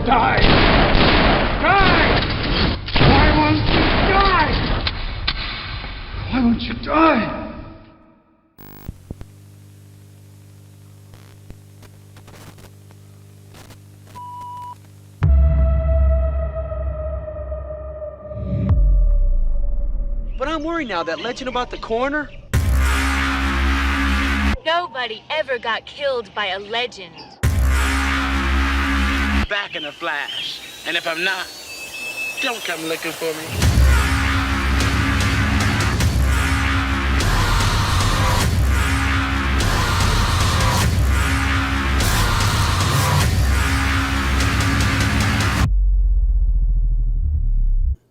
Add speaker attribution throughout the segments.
Speaker 1: Die! Die! Why won't you die? Why won't you die?
Speaker 2: But I'm worried now, that legend about the coroner?
Speaker 3: Nobody ever got killed by a legend.
Speaker 4: Back in a flash. And if I'm not, don't come looking for me.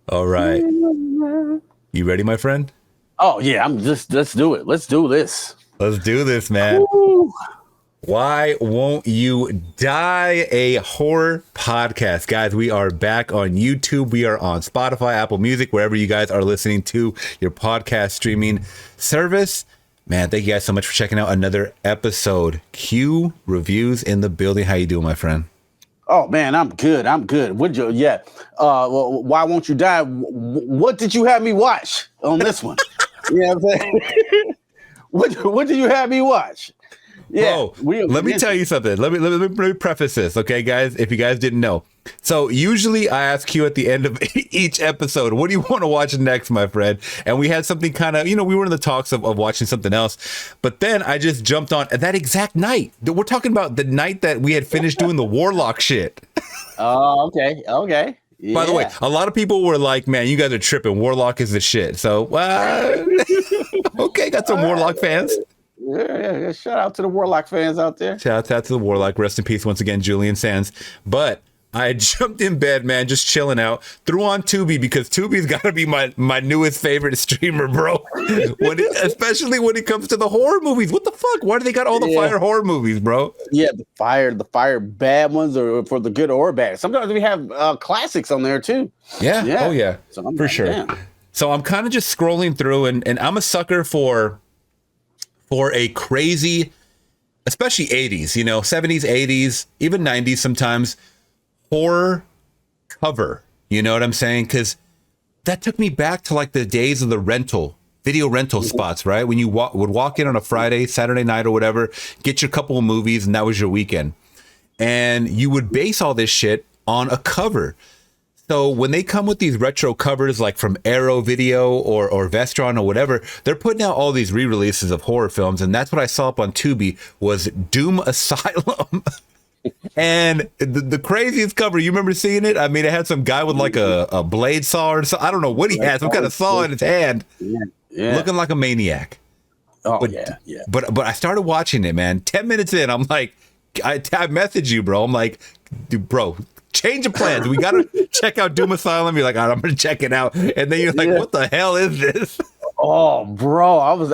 Speaker 5: All right. You ready, my friend?
Speaker 6: Oh, yeah. Let's do it. Let's do this.
Speaker 5: Let's do this, man.
Speaker 6: Woo.
Speaker 5: Why Won't You Die? A horror podcast. Guys, we are back on YouTube. We are on Spotify, Apple Music, wherever you guys are listening to your podcast streaming service. Man, thank you guys so much for checking out another episode. Q Reviews in the building. How you doing, my friend?
Speaker 6: Oh, man, I'm good. Would you? Yeah. Well, Why Won't You Die? What did you have me watch on this one? You know what I'm saying? What did you have me watch? Yeah.
Speaker 5: Bro, let me tell you something. Let me preface this, okay, guys? If you guys didn't know. So usually I ask you at the end of each episode, what do you want to watch next, my friend? And we had something kind of, we were in the talks of watching something else. But then I just jumped on at that exact night. We're talking about the night that we had finished doing the Warlock shit.
Speaker 6: Oh, okay. Yeah.
Speaker 5: By the way, a lot of people were like, man, you guys are tripping. Warlock is the shit. So, okay, got some Warlock fans.
Speaker 6: Yeah. Shout out to the Warlock fans out there.
Speaker 5: Shout out to the Warlock. Rest in peace once again, Julian Sands. But I jumped in bed, man, just chilling out. Threw on Tubi because Tubi's got to be my newest favorite streamer, bro. Especially when it comes to the horror movies. What the fuck? Why do they got all the fire horror movies, bro?
Speaker 6: Yeah, the fire bad ones, or for the good or bad. Sometimes we have classics on there too.
Speaker 5: Yeah. Oh yeah,
Speaker 6: so
Speaker 5: for sure. Damn. So I'm kind of just scrolling through, and I'm a sucker for a crazy, especially 80s, 70s, 80s, even 90s sometimes, horror cover. You know what I'm saying? Because that took me back to like the days of the video rental spots, right? When you would walk in on a Friday, Saturday night or whatever, get your couple of movies, and that was your weekend. And you would base all this shit on a cover. So when they come with these retro covers, like from Arrow Video or Vestron or whatever, they're putting out all these re-releases of horror films. And that's what I saw up on Tubi was Doom Asylum. And the craziest cover, you remember seeing it? I mean, it had some guy with like a blade saw or something. I don't know what he had, some kind of saw in his hand, looking like a maniac.
Speaker 6: Oh,
Speaker 5: but,
Speaker 6: yeah.
Speaker 5: But I started watching it, man. 10 minutes in, I'm like, I messaged you, bro. I'm like, dude, bro, change of plans. We got to check out Doom Asylum. You're like, all right, I'm going to check it out. And then you're like, what the hell is this?
Speaker 6: Oh, bro,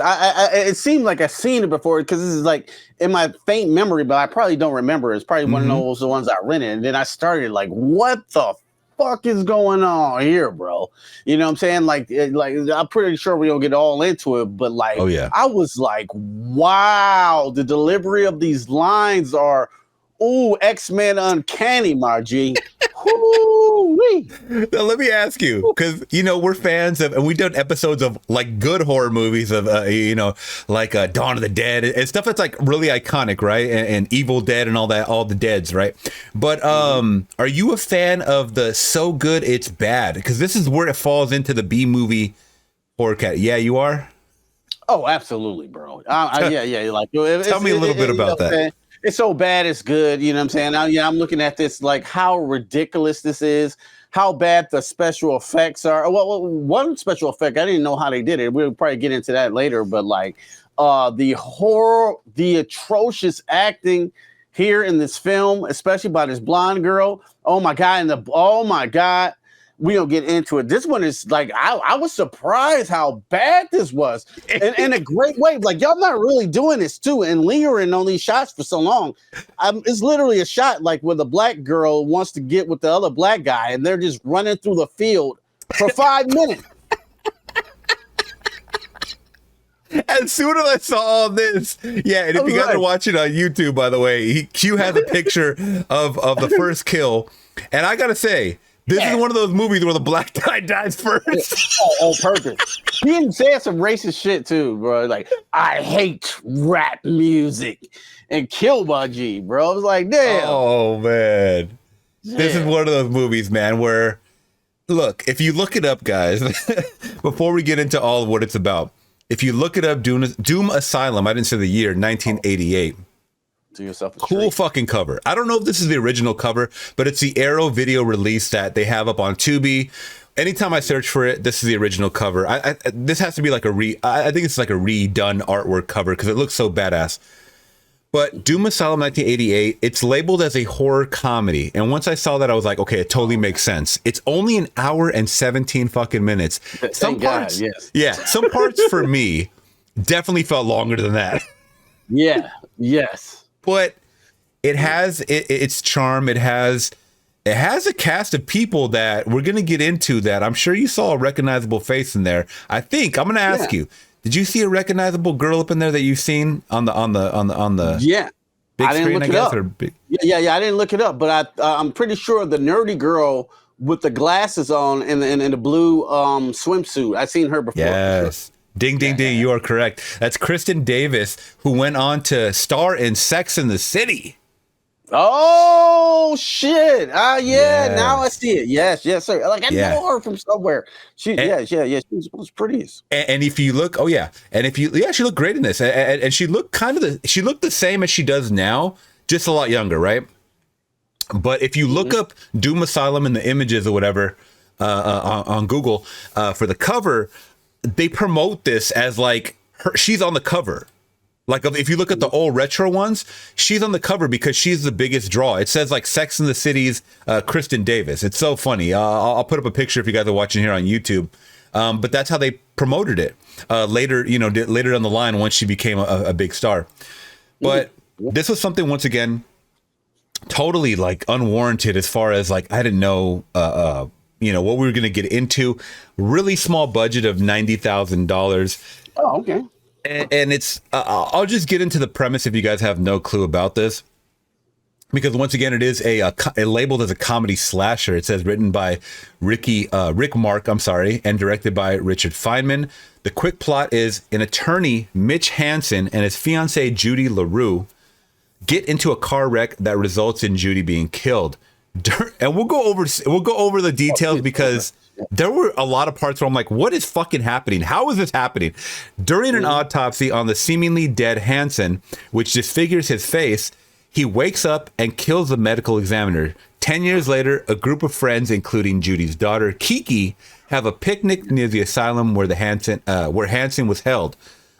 Speaker 6: it seemed like I've seen it before because this is like in my faint memory, but I probably don't remember. It's probably one of those the ones I rented. And then I started like, what the fuck is going on here, bro? You know what I'm saying? Like I'm pretty sure we don't get all into it, but like,
Speaker 5: oh, yeah.
Speaker 6: I was like, wow, the delivery of these lines are, ooh, X-Men uncanny, my G.
Speaker 5: Now, let me ask you, because, we're fans of, and we've done episodes of like good horror movies of, like Dawn of the Dead and stuff that's like really iconic, right? And Evil Dead and all that, all the deads, right? But are you a fan of the So Good It's Bad? Because this is where it falls into the B movie horror cat. Yeah, you are?
Speaker 6: Oh, absolutely, bro. Yeah. Like,
Speaker 5: tell me a little bit about that.
Speaker 6: Man, it's so bad, it's good. You know what I'm saying? I'm looking at this like how ridiculous this is, how bad the special effects are. Well, one special effect, I didn't know how they did it. We'll probably get into that later, but like the horror, the atrocious acting here in this film, especially by this blonde girl. Oh my God. We don't get into it. This one is like, I was surprised how bad this was in a great way. Like, y'all not really doing this too and lingering on these shots for so long. It's literally a shot like where the black girl wants to get with the other black guy and they're just running through the field for 5 minutes.
Speaker 5: As soon as I saw all this, yeah, and if you guys are watching on YouTube, by the way, Q has a picture of the first kill, and I gotta say, this is one of those movies where the black guy dies first.
Speaker 6: On purpose. He even said some racist shit too, bro. Like, I hate rap music and kill my G, bro. I was like, damn.
Speaker 5: Oh man, this is one of those movies, man, where look, if you look it up, guys, before we get into all of what it's about, if you look it up, Doom Asylum, I didn't say the year, 1988.
Speaker 6: Do yourself a
Speaker 5: cool
Speaker 6: treat.
Speaker 5: Fucking cover. I don't know if this is the original cover, but it's the Arrow video release that they have up on Tubi. Anytime I search for it, this is the original cover. This has to be like I think it's like a redone artwork cover because it looks so badass. But Doom Asylum 1988, it's labeled as a horror comedy. And once I saw that, I was like, okay, it totally makes sense. It's only an hour and 17 fucking minutes. Some parts, yeah, some parts for me definitely felt longer than that.
Speaker 6: Yeah, yes.
Speaker 5: But it has its charm. It has a cast of people that we're going to get into that I'm sure you saw a recognizable face in there. I think I'm going to ask you, did you see a recognizable girl up in there that you've seen on the big
Speaker 6: I didn't
Speaker 5: screen,
Speaker 6: look
Speaker 5: I
Speaker 6: it
Speaker 5: guess?
Speaker 6: up.
Speaker 5: Or big...
Speaker 6: Yeah, I didn't look it up, but I'm pretty sure the nerdy girl with the glasses on and the blue swimsuit. I've seen her before.
Speaker 5: Yes. Ding, ding, ding. You are correct. That's Kristen Davis, who went on to star in Sex and the City.
Speaker 6: Oh, shit. Now I see it. Yes, sir. Like, I know her from somewhere. She was pretty.
Speaker 5: And if you look, she looked great in this. And she looked she looked the same as she does now, just a lot younger, right? But if you look up Doom Asylum in the images or whatever on Google for the cover, they promote this as like she's on the cover. Like if you look at the old retro ones, she's on the cover because she's the biggest draw. It says like Sex and the City's Kristen Davis. It's so funny. I'll put up a picture if you guys are watching here on YouTube. But that's how they promoted it later down the line once she became a big star. But this was something, once again, totally like unwarranted as far as like I didn't know what we were going to get into. Really small budget of $90,000.
Speaker 6: Oh, okay.
Speaker 5: And it's I'll just get into the premise if you guys have no clue about this, because once again it is a labeled as a comedy slasher. It says written by Rick Mark, and directed by Richard Feynman. The quick plot is an attorney, Mitch Hansen, and his fiancée Judy LaRue get into a car wreck that results in Judy being killed. And we'll go over the details because there were a lot of parts where I'm like, what is fucking happening? How is this happening? During an autopsy on the seemingly dead Hansen, which disfigures his face, he wakes up and kills the medical examiner. 10 years later, a group of friends, including Judy's daughter, Kiki, have a picnic near the asylum where Hansen was held.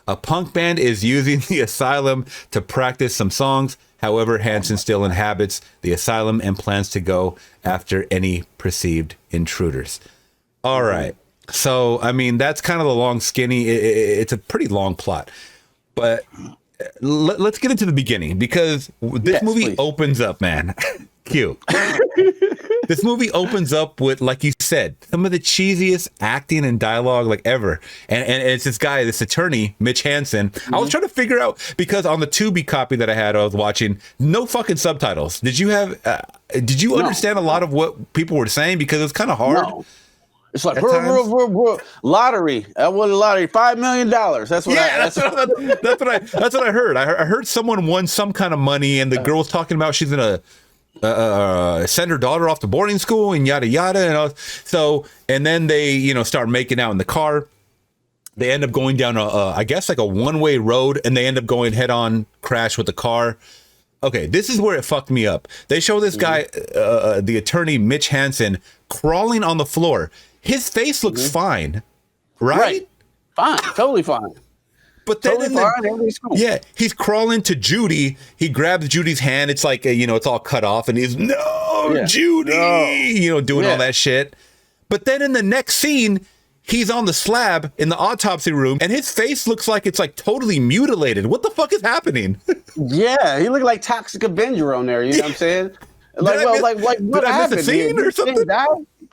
Speaker 5: A punk band is using the asylum to practice some songs. However, Hansen still inhabits the asylum and plans to go after any perceived intruders. All right. So, I mean, that's kind of the long skinny. It's a pretty long plot. But let's get into the beginning, because this movie opens up, man. Cute. This movie opens up with, like you said, some of the cheesiest acting and dialogue like ever. And it's this guy, this attorney, Mitch Hansen. I was trying to figure out, because on the Tubi copy that I was watching, no fucking subtitles. Did you understand a lot of what people were saying? Because it was kind of hard. No.
Speaker 6: It's like lottery. I won the lottery, $5 million. That's what I heard. I heard someone won some kind of money, and the girl was talking about she's gonna send her daughter off to boarding school and yada yada. And then they start making out in the car. They end up going down I guess like a one-way road, and they end up going head-on crash with the car. Okay, this is where it fucked me up. They show this guy, the attorney Mitch Hansen, crawling on the floor. His face looks fine, right? Fine, totally fine.
Speaker 5: But then, he's crawling to Judy. He grabs Judy's hand. It's like, it's all cut off, and he's, Judy, doing all that shit. But then in the next scene, he's on the slab in the autopsy room, and his face looks like it's like totally mutilated. What the fuck is happening?
Speaker 6: Yeah, he looked like Toxic Avenger on there. You know what I'm saying? Like what happened?
Speaker 5: Did I miss a scene or something?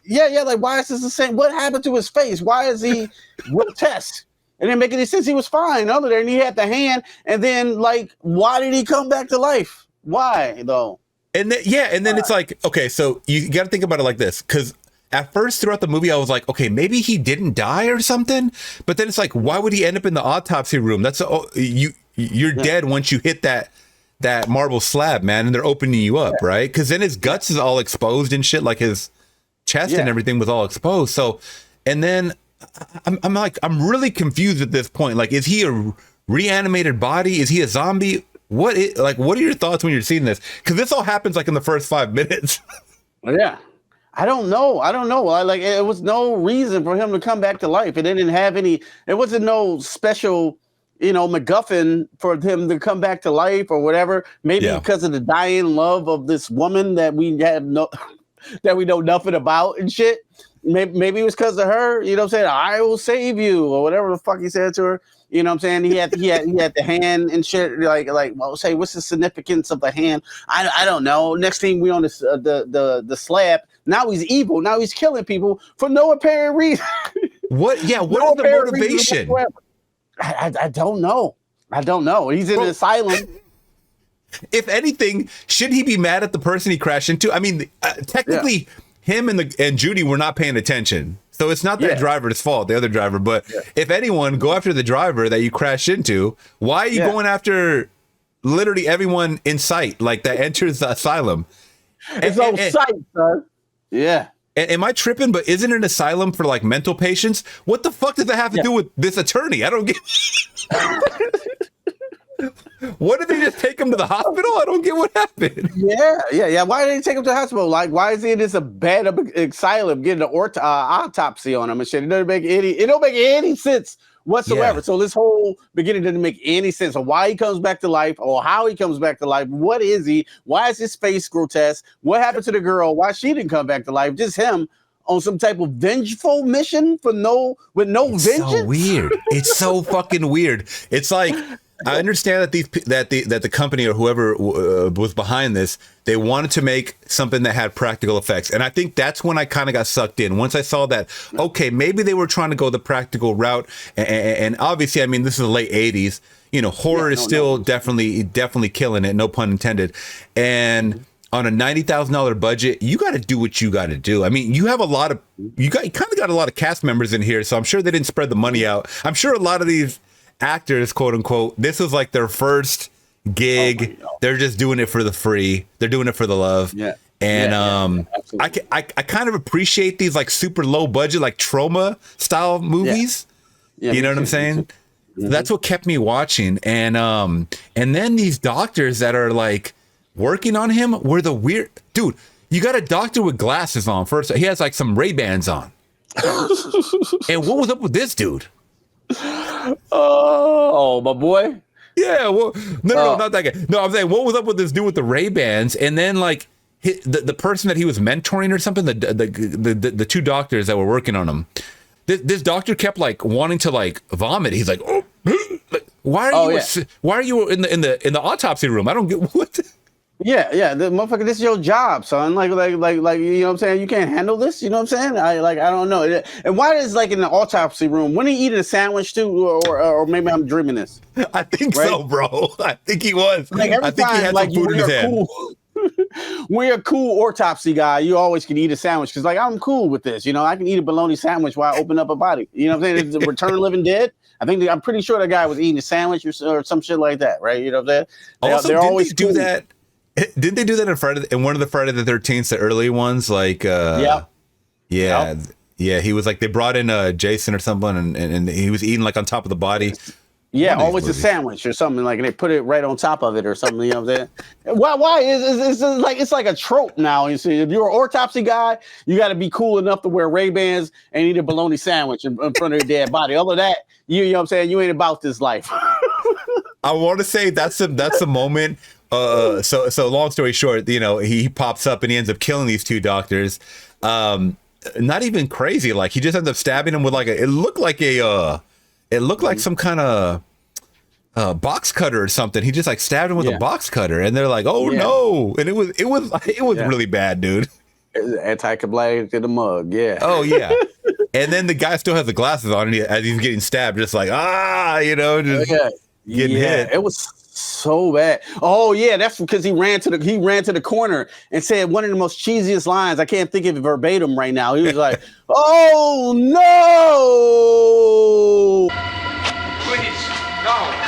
Speaker 6: Yeah. Like, why is this the same? What happened to his face? Why is he grotesque? It didn't make any sense. He was fine other than he had the hand. And then, like, why did he come back to life? Why, though?
Speaker 5: And then, it's like, okay, so you got to think about it like this. Because at first throughout the movie, I was like, okay, maybe he didn't die or something. But then it's like, why would he end up in the autopsy room? That's you're dead once you hit that marble slab, man. And they're opening you up, right? Because then his guts is all exposed and shit. Like his chest and everything was all exposed. So, and then I'm really confused at this point. Like, is he a reanimated body? Is he a zombie? What are your thoughts when you're seeing this? Because this all happens like in the first 5 minutes.
Speaker 6: Yeah, I don't know. It was no reason for him to come back to life. It didn't have any. It wasn't no special, MacGuffin for him to come back to life or whatever. Maybe because of the dying love of this woman that we know nothing about and shit. Maybe it was because of her, you know what I'm saying? I will save you, or whatever the fuck he said to her. You know what I'm saying? He had the hand and shit. Like, well, say, what's the significance of the hand? I don't know. Next thing we on the slab. Now he's evil. Now he's killing people for no apparent reason.
Speaker 5: What? Yeah. What is the motivation?
Speaker 6: I don't know. He's in an asylum.
Speaker 5: If anything, should he be mad at the person he crashed into? I mean, technically. Him and Judy were not paying attention. So it's not that driver's fault, the other driver. But if anyone, go after the driver that you crashed into. Why are you going after literally everyone in sight, like that enters the asylum?
Speaker 6: It's on sight, son. Yeah.
Speaker 5: And am I tripping? But isn't it an asylum for like mental patients? What the fuck does that have to do with this attorney? I don't get. What did they just take him to the hospital? I don't get what happened.
Speaker 6: Yeah. Why did they take him to the hospital? Like, why is he in this bed of asylum getting an autopsy on him and shit? It don't make any sense whatsoever. Yeah. So this whole beginning didn't make any sense of why he comes back to life or how he comes back to life. What is he? Why is his face grotesque? What happened to the girl? Why she didn't come back to life? Just him on some type of vengeful mission with no vengeance.
Speaker 5: So weird. It's so fucking weird. It's like. I understand that the company or whoever was behind this, they wanted to make something that had practical effects, and I think that's when I kind of got sucked in. Once I saw that, okay, maybe they were trying to go the practical route, and obviously, I mean, this is the late '80s. Horror is still definitely killing it. No pun intended. And on a $90,000 budget, you got to do what you got to do. I mean, you kind of got a lot of cast members in here, so I'm sure they didn't spread the money out. I'm sure a lot of these actors, quote unquote, this was like their first gig. They're just doing it for the free. They're doing it for the love. Yeah. And I kind of appreciate these like super low budget, like trauma style movies. Yeah, you know what I'm saying? Mm-hmm. That's what kept me watching. And then these doctors that are like working on him were the weird dude. You got a doctor with glasses on first. He has like some Ray-Bans on. And what was up with this dude?
Speaker 6: Oh, my boy.
Speaker 5: Yeah, well, no, not that guy. No, I'm saying, what was up with this dude with the Ray-Bans? And then, like, the person that he was mentoring or something, the two doctors that were working on him, this doctor kept like wanting to like vomit. He's like, oh, why are you in the autopsy room? I don't get what.
Speaker 6: Yeah, the motherfucker, this is your job, son. Like, you know what I'm saying? You can't handle this, you know what I'm saying? I don't know. And why is like in the autopsy room, when he eating a sandwich too, or maybe I'm dreaming this?
Speaker 5: I think so, bro. I think he was.
Speaker 6: Like every time, he had like some food in his hand. When you're a cool autopsy guy, you always can eat a sandwich because, like, I'm cool with this. You know, I can eat a bologna sandwich while I open up a body. You know what I'm saying? It's Return of the Living Dead. I'm pretty sure the guy was eating a sandwich or some shit like that, right? You know what I'm saying?
Speaker 5: Also, they're always they do that. Didn't they do that in one of the Friday the 13th, the early ones? Like, yeah. He was like, they brought in Jason or something, and he was eating like on top of the body.
Speaker 6: Yeah, always a sandwich or something, like, and they put it right on top of it or something. You know what I'm saying? Why it's like a trope now. You see, if you're an autopsy guy, you got to be cool enough to wear Ray-Bans and eat a bologna sandwich in front of your dead body. Other than that, you know what I'm saying? You ain't about this life.
Speaker 5: I want to say that's a moment. So long story short, you know, he pops up and he ends up killing these two doctors. Not even crazy. Like, he just ends up stabbing him with like it looked like some kind of box cutter or something. He just like stabbed him with a box cutter, and they're like, "Oh no!" And it was really bad, dude.
Speaker 6: Anti-climactic in the mug, yeah.
Speaker 5: Oh yeah. And then the guy still has the glasses on, and as he's getting stabbed, just like just getting hit.
Speaker 6: It was so bad. Oh yeah, that's because he ran to the corner and said one of the most cheesiest lines. I can't think of it verbatim right now. He was like, "Oh no!"
Speaker 1: Please, no.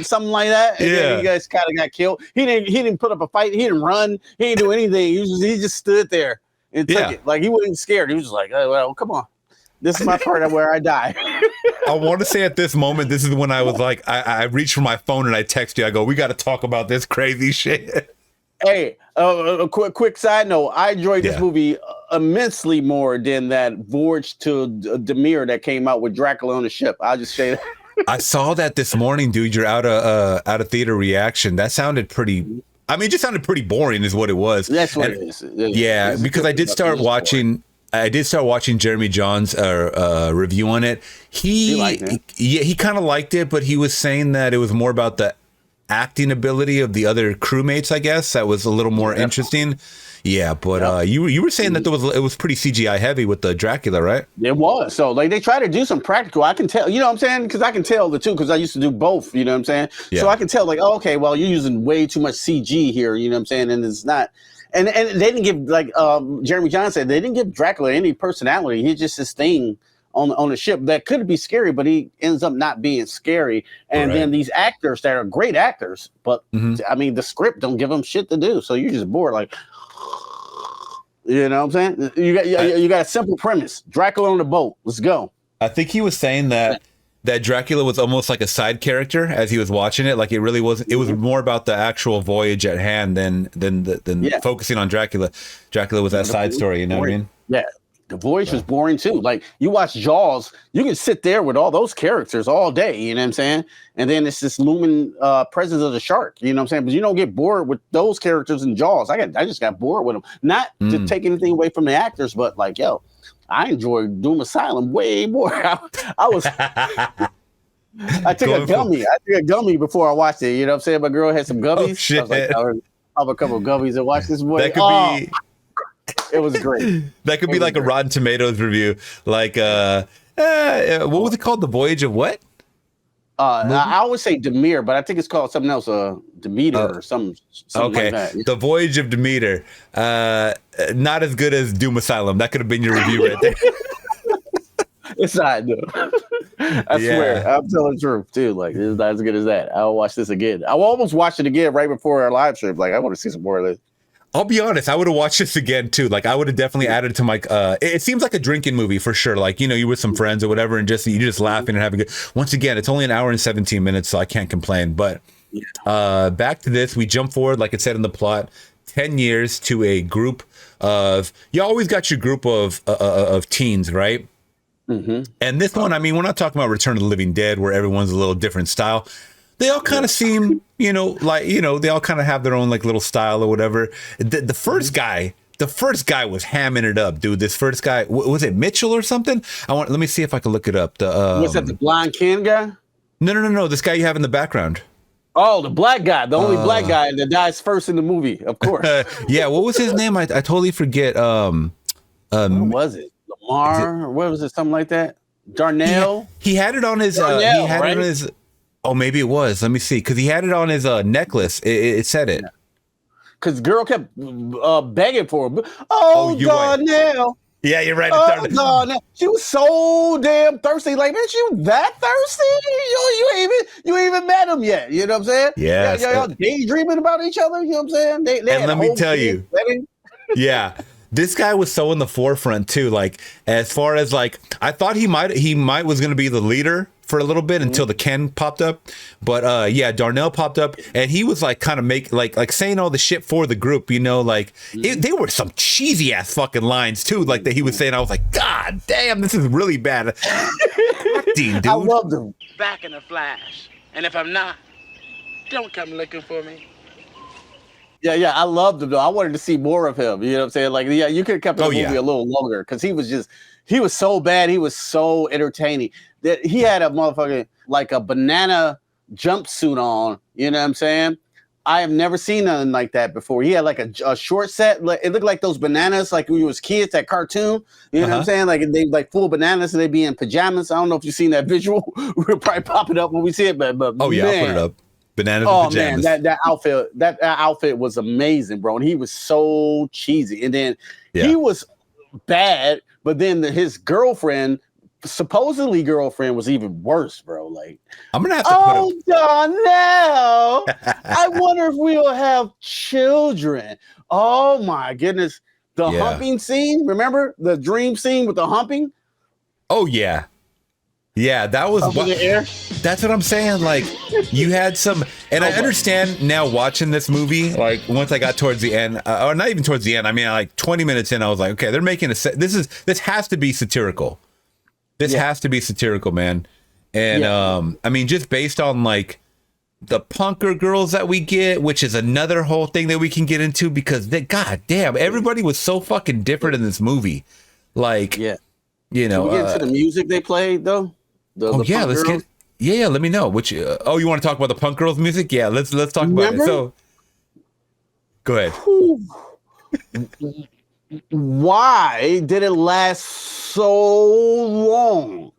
Speaker 6: Something like that. And then you guys kind of got killed. He didn't put up a fight. He didn't run. He didn't do anything. He just stood there and took it. Like he wasn't scared. He was just like, oh, well, come on. This is my part of where I die.
Speaker 5: I want to say at this moment, this is when I was like, I reached for my phone and I text you. I go, we got to talk about this crazy shit.
Speaker 6: Hey, a quick side note. I enjoyed this movie immensely more than that Voyage to Demir that came out with Dracula on the ship. I'll just say that.
Speaker 5: I saw that this morning, dude. Your out of theater reaction. That sounded pretty. I mean, it just sounded pretty boring, is what it was.
Speaker 6: That's what it is.
Speaker 5: Yeah, because I did start watching. I did start watching Jeremy John's review on it. He kind of liked it, but he was saying that it was more about the acting ability of the other crewmates. I guess that was a little more interesting. Yeah, but you were saying that it was pretty CGI heavy with the Dracula, right?
Speaker 6: It was. So like they try to do some practical. I can tell, you know what I'm saying? Because I can tell the two, because I used to do both, you know what I'm saying? Yeah. So I can tell like, oh, okay, well, you're using way too much CG here, you know what I'm saying? And it's not. And they didn't give, like Jeremy John said, they didn't give Dracula any personality. He's just this thing on the ship that could be scary, but he ends up not being scary. And then these actors that are great actors, but I mean, the script don't give them shit to do. So you're just bored, like, you know what I'm saying? You got a simple premise. Dracula on the boat. Let's go.
Speaker 5: I think he was saying that Dracula was almost like a side character as he was watching it. Like it really was. It was more about the actual voyage at hand than focusing on Dracula. Dracula was that side story. You know what I mean?
Speaker 6: Yeah. The voyage was boring too. Like you watch Jaws, you can sit there with all those characters all day, you know what I'm saying? And then it's this looming presence of the shark, you know what I'm saying? But you don't get bored with those characters in Jaws. I just got bored with them. Not to take anything away from the actors, but like, yo, I enjoyed Doom Asylum way more. I took a gummy. I took a gummy before I watched it, you know what I'm saying? My girl had some gummies. Oh, shit. I was like, I'll have a couple of gummies and watch this movie.
Speaker 5: That could be...
Speaker 6: It was great.
Speaker 5: That could be like a Rotten Tomatoes review. Like, what was it called? The Voyage of what?
Speaker 6: I always say Demir, but I think it's called something else, Demeter or something
Speaker 5: okay.
Speaker 6: Like that.
Speaker 5: The Voyage of Demeter. Not as good as Doom Asylum. That could have been your review right there.
Speaker 6: It's not, no. I swear. I'm telling the truth, too. Like, it's not as good as that. I'll watch this again. I almost watched it again right before our live stream. Like, I want to see some more of this.
Speaker 5: I'll be honest, I would have watched this again too. Like I would have definitely added to my it seems like a drinking movie for sure. Like, you know, you're with some friends or whatever and you're just laughing and having good. Once again, it's only an hour and 17 minutes, so I can't complain. But back to this, we jump forward, like it said in the plot, 10 years to a group of, you always got your group of teens, right? And this one, I mean, we're not talking about Return of the Living Dead where everyone's a little different style. They all kind of seem, they all kind of have their own like little style or whatever. The first guy was hamming it up, dude. This first guy, was it Mitchell or something? Let me see if I can look it up.
Speaker 6: What's that, the blonde Ken guy?
Speaker 5: No. This guy you have in the background.
Speaker 6: Oh, the black guy, the only black guy that dies first in the movie, of course.
Speaker 5: Yeah, what was his name? I totally forget.
Speaker 6: What was it? Lamar, or what was it? Something like that? Darnell?
Speaker 5: He had it on his
Speaker 6: Darnell,
Speaker 5: it on his. Oh, maybe it was. Let me see. Because he had it on his necklace. It said it.
Speaker 6: Because girl kept begging for him. Oh, Darnell.
Speaker 5: Yeah, you're right.
Speaker 6: Darnell. She was so damn thirsty. Like, man, she was that thirsty? You ain't even met him yet. You know what I'm saying?
Speaker 5: Yeah.
Speaker 6: Y'all daydreaming about each other. You know what I'm saying?
Speaker 5: And let me tell you. Yeah. This guy was so in the forefront too. Like, as far as like, I thought he was going to be the leader for a little bit until the Ken popped up. But Darnell popped up and he was like kind of like saying all the shit for the group, you know, like they were some cheesy ass fucking lines too, like that he was saying. I was like, God damn, this is really bad acting, dude.
Speaker 6: I loved him.
Speaker 4: Back in a flash. And if I'm not, don't come looking for me.
Speaker 6: Yeah, I loved him though. I wanted to see more of him. You know what I'm saying? Like, yeah, you could have kept the movie a little longer because he was so bad. He was so entertaining that he had a motherfucking like a banana jumpsuit on. You know what I'm saying? I have never seen nothing like that before. He had like a short set. It looked like those bananas, like when we was kids, that cartoon. You know what I'm saying? Like they like full bananas and they be in pajamas. I don't know if you've seen that visual. We'll probably pop it up when we see it. But
Speaker 5: oh yeah,
Speaker 6: man,
Speaker 5: I'll put it up. Bananas and pajamas.
Speaker 6: Man, that outfit was amazing, bro. And he was so cheesy. And then he was bad, but then his girlfriend, supposedly girlfriend, was even worse, bro. Like,
Speaker 5: I'm gonna have to put
Speaker 6: Darnell, I wonder if we'll have children. Oh my goodness. The humping scene, remember the dream scene with the humping?
Speaker 5: Oh yeah. Yeah, that was
Speaker 6: what, the air.
Speaker 5: That's what I'm saying. Like, you had some, and I understand now watching this movie. Like, once I got towards the end, or not even towards the end. I mean, like 20 minutes in, I was like, okay, they're making this has to be satirical. This has to be satirical, man. And I mean, just based on like the punker girls that we get, which is another whole thing that we can get into because god damn, everybody was so fucking different in this movie. Like, you know,
Speaker 6: can we get into the music they played though.
Speaker 5: Let's get. Yeah, let me know. Which? You want to talk about the punk girls music? Yeah, let's talk about it. So, go ahead.
Speaker 6: Why did it last so long?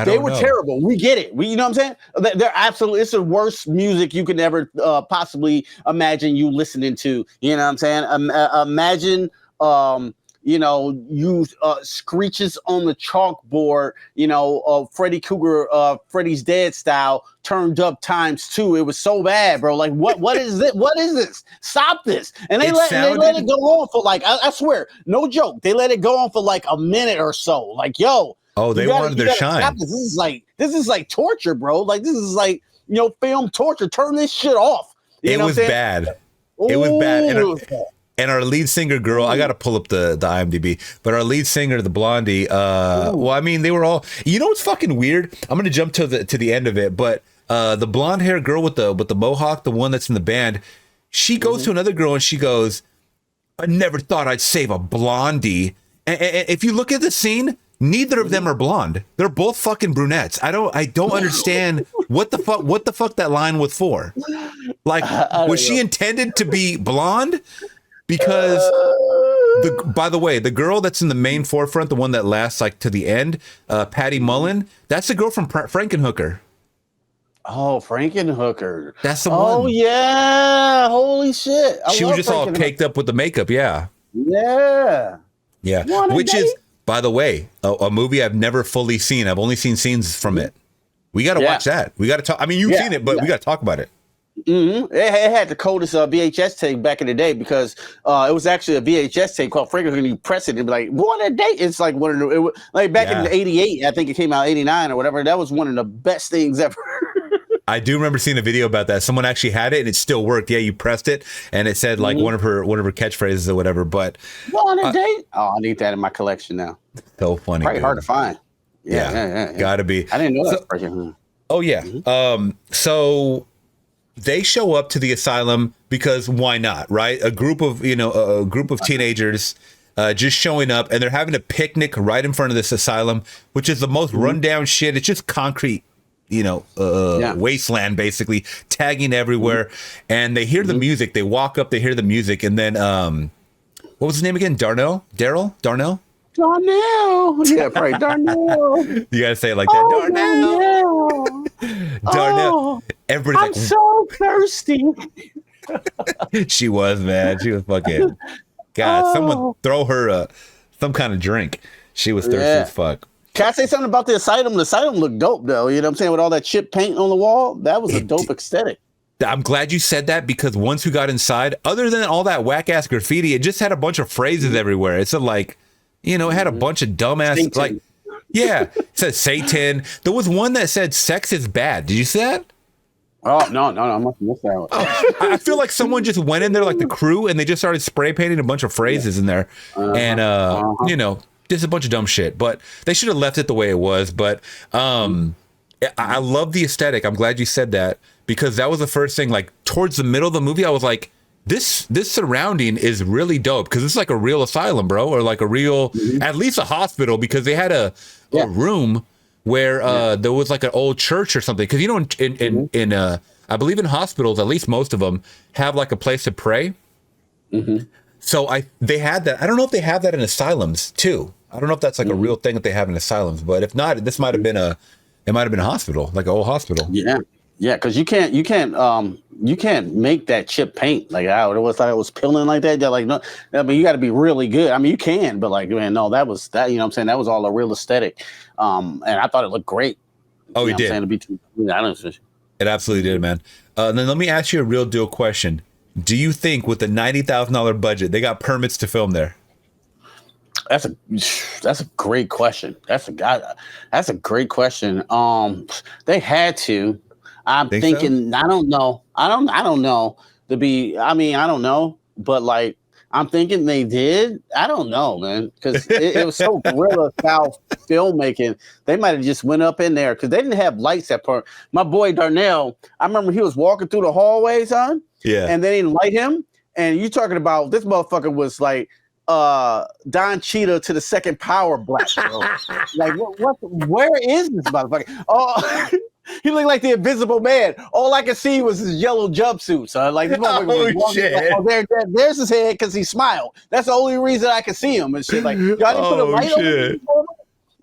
Speaker 6: They were terrible. We get it. You know what I'm saying? They're absolutely, it's the worst music you could ever possibly imagine you listening to. You know what I'm saying? Imagine, you know, you screeches on the chalkboard, you know, Freddy Krueger, Freddy's Dead style, turned up ×2. It was so bad, bro. Like, what is it? What is this? Stop this. And they let it go on for like, I swear, no joke. They let it go on for like a minute or so. Like, yo.
Speaker 5: Oh, they wanted their shine.
Speaker 6: This is like torture, bro. Like, this is like, you know, film torture. Turn this shit off.
Speaker 5: It was bad. It was bad. And our lead singer girl, I got to pull up the IMDb, but our lead singer, the blondie, well, I mean, they were all, you know what's fucking weird? I'm going to jump to the end of it, but the blonde hair girl with the mohawk, the one that's in the band, she goes to another girl and she goes, I never thought I'd save a blondie. And if you look at the scene, neither of them are blonde. They're both fucking brunettes. I don't understand what the fuck that line was for. Like, was she intended to be blonde? Because by the way, the girl that's in the main forefront, the one that lasts like to the end, Patty Mullen, that's the girl from Frankenhooker.
Speaker 6: Oh, Frankenhooker.
Speaker 5: That's the one.
Speaker 6: Oh yeah, holy shit!
Speaker 5: She was just all caked up with the makeup. Yeah.
Speaker 6: Yeah.
Speaker 5: Which is, by the way, a movie I've never fully seen. I've only seen scenes from it. We got to watch that. We got to talk. I mean, you've seen it, but we got to talk about it.
Speaker 6: Mm-hmm. It had the coldest VHS tape back in the day because it was actually a VHS tape called Frankenhooker. And you press it and be like, "What a day!" It's like one of the like back in '88. I think it came out '89 or whatever. That was one of the best things ever.
Speaker 5: I do remember seeing a video about that. Someone actually had it and it still worked. Yeah, you pressed it and it said like one of her catchphrases or whatever. But
Speaker 6: on a date? Oh, I need that in my collection now.
Speaker 5: So funny.
Speaker 6: Probably hard to find.
Speaker 5: Yeah. Gotta be.
Speaker 6: I didn't know that.
Speaker 5: Oh yeah. Mm-hmm. So they show up to the asylum because why not, right? A group of teenagers just showing up and they're having a picnic right in front of this asylum, which is the most rundown shit. It's just concrete, wasteland basically, tagging everywhere. And they hear the music. They walk up, they hear the music, and then what was his name again? Darnell? Darnell? Yeah, right. Darnell. You gotta say it like that. Darnell. Everybody's
Speaker 6: I'm so thirsty.
Speaker 5: She was, man. She was fucking. God, someone throw her some kind of drink. She was thirsty as fuck.
Speaker 6: Can I say something about the asylum? The asylum looked dope, though. You know what I'm saying? With all that chip paint on the wall, that was a dope aesthetic.
Speaker 5: I'm glad you said that because once we got inside, other than all that whack ass graffiti, it just had a bunch of phrases everywhere. It's like, it had a bunch of dumbass
Speaker 6: Satan.
Speaker 5: like, it said Satan. There was one that said sex is bad. Did you see that?
Speaker 6: Oh no, I must have missed that one.
Speaker 5: I feel like someone just went in there, like the crew, and they just started spray painting a bunch of phrases in there, and just a bunch of dumb shit. But they should have left it the way it was. But I love the aesthetic. I'm glad you said that because that was the first thing. Like towards the middle of the movie, I was like, this surrounding is really dope because it's like a real asylum, bro, or like a real, at least a hospital, because they had a room where there was like an old church or something. Because you know, in I believe in hospitals, at least most of them have like a place to pray. So they had that. I don't know if they have that in asylums too. I don't know if that's like a real thing that they have in asylums. But if not, this might have been a hospital, like an old hospital.
Speaker 6: Yeah, because you can't make that chip paint. Like I always thought it was peeling like that. They're like, no, I mean, you got to be really good. I mean, you can, but like, man, no, that was that. You know what I'm saying? That was all a real aesthetic. And I thought it looked great.
Speaker 5: Oh, it did.
Speaker 6: To be too honest.
Speaker 5: It absolutely did, man. Then let me ask you a real deal question. Do you think with the $90,000 budget, they got permits to film there?
Speaker 6: That's a great question. That's a great question. They had to. I'm thinking. So? I don't know. I don't know. I don't know. But like, I'm thinking they did. I don't know, man, because it was so guerrilla style filmmaking. They might have just went up in there because they didn't have lights that part. My boy Darnell, I remember he was walking through the hallway, son. Yeah. And they didn't light him. And you talking about this motherfucker was like Don Cheetah to the second power black, bro. Like what where is this motherfucker? Oh, he looked like the Invisible Man. All I could see was his yellow jumpsuit, son. Like this motherfucker was shit. Like, there's his head because he smiled. That's the only reason I could see him and shit. Like y'all didn't put a light on him.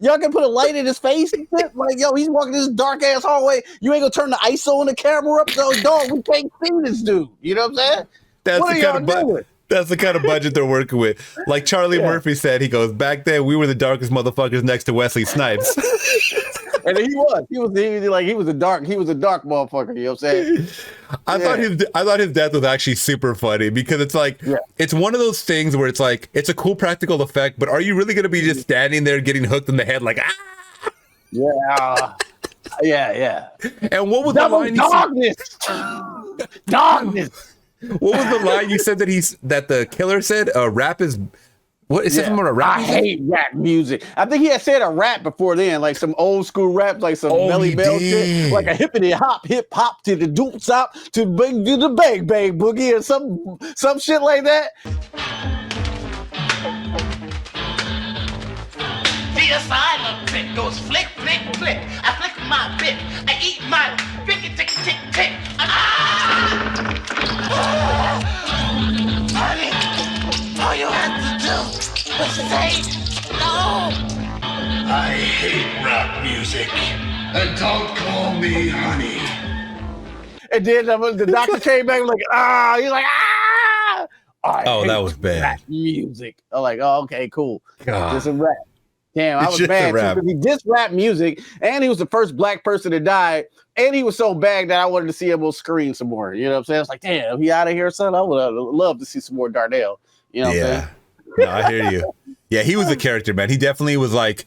Speaker 6: Y'all can put a light in his face and shit. Like, yo, he's walking this dark ass hallway. You ain't gonna turn the ISO on the camera up, so dog, we can't see this dude. You know what I'm saying?
Speaker 5: That's the kind of budget they're working with. Like Charlie Murphy said, he goes, back then we were the darkest motherfuckers next to Wesley Snipes.
Speaker 6: And he was a dark motherfucker, you know what I'm saying?
Speaker 5: I thought his death was actually super funny because it's like it's one of those things where it's like it's a cool practical effect, but are you really gonna be just standing there getting hooked in the head like
Speaker 6: Yeah.
Speaker 5: And what was the line
Speaker 6: darkness?
Speaker 5: What was the line you said that the killer said? Rap is what is something about a rap?
Speaker 6: I hate rap music. I think he had said a rap before then, like some old school rap, like some Melly Bell shit, like a hippity hop, hip hop to the doop top to the bang bang boogie or some shit like that.
Speaker 4: The asylum trick goes flick, flick, flick. I flick my bit. I eat my tick, tick, tick, tick. Honey, all you had to do was say no.
Speaker 1: I hate rap music, and don't call me honey.
Speaker 6: And then the doctor came back like, he's like,
Speaker 5: that was bad.
Speaker 6: Rap music. I'm like, oh, okay, cool.
Speaker 5: God.
Speaker 6: Just a rap. Damn, I was mad because he dissed rap music, and he was the first black person to die, and he was so bad that I wanted to see him on screen some more. You know what I'm saying? I was like, damn, he out of here, son. I would have loved to see some more Darnell. You know what I'm saying?
Speaker 5: No, I hear you. Yeah, he was a character, man. He definitely was like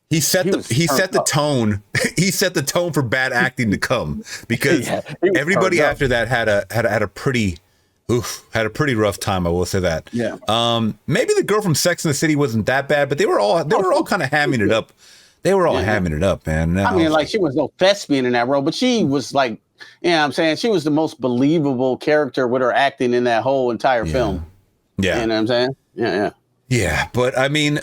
Speaker 5: he set the tone. He set the tone for bad acting to come because everybody after that had a pretty rough time. I will say that. Yeah. Maybe the girl from Sex and the City wasn't that bad, but they were all kind of hamming it up. They were all hamming it up, man.
Speaker 6: I mean, like she was no thespian in that role, but she was like, you know what I'm saying? She was the most believable character with her acting in that whole entire film. Yeah. You know what I'm saying? Yeah.
Speaker 5: Yeah, but I mean,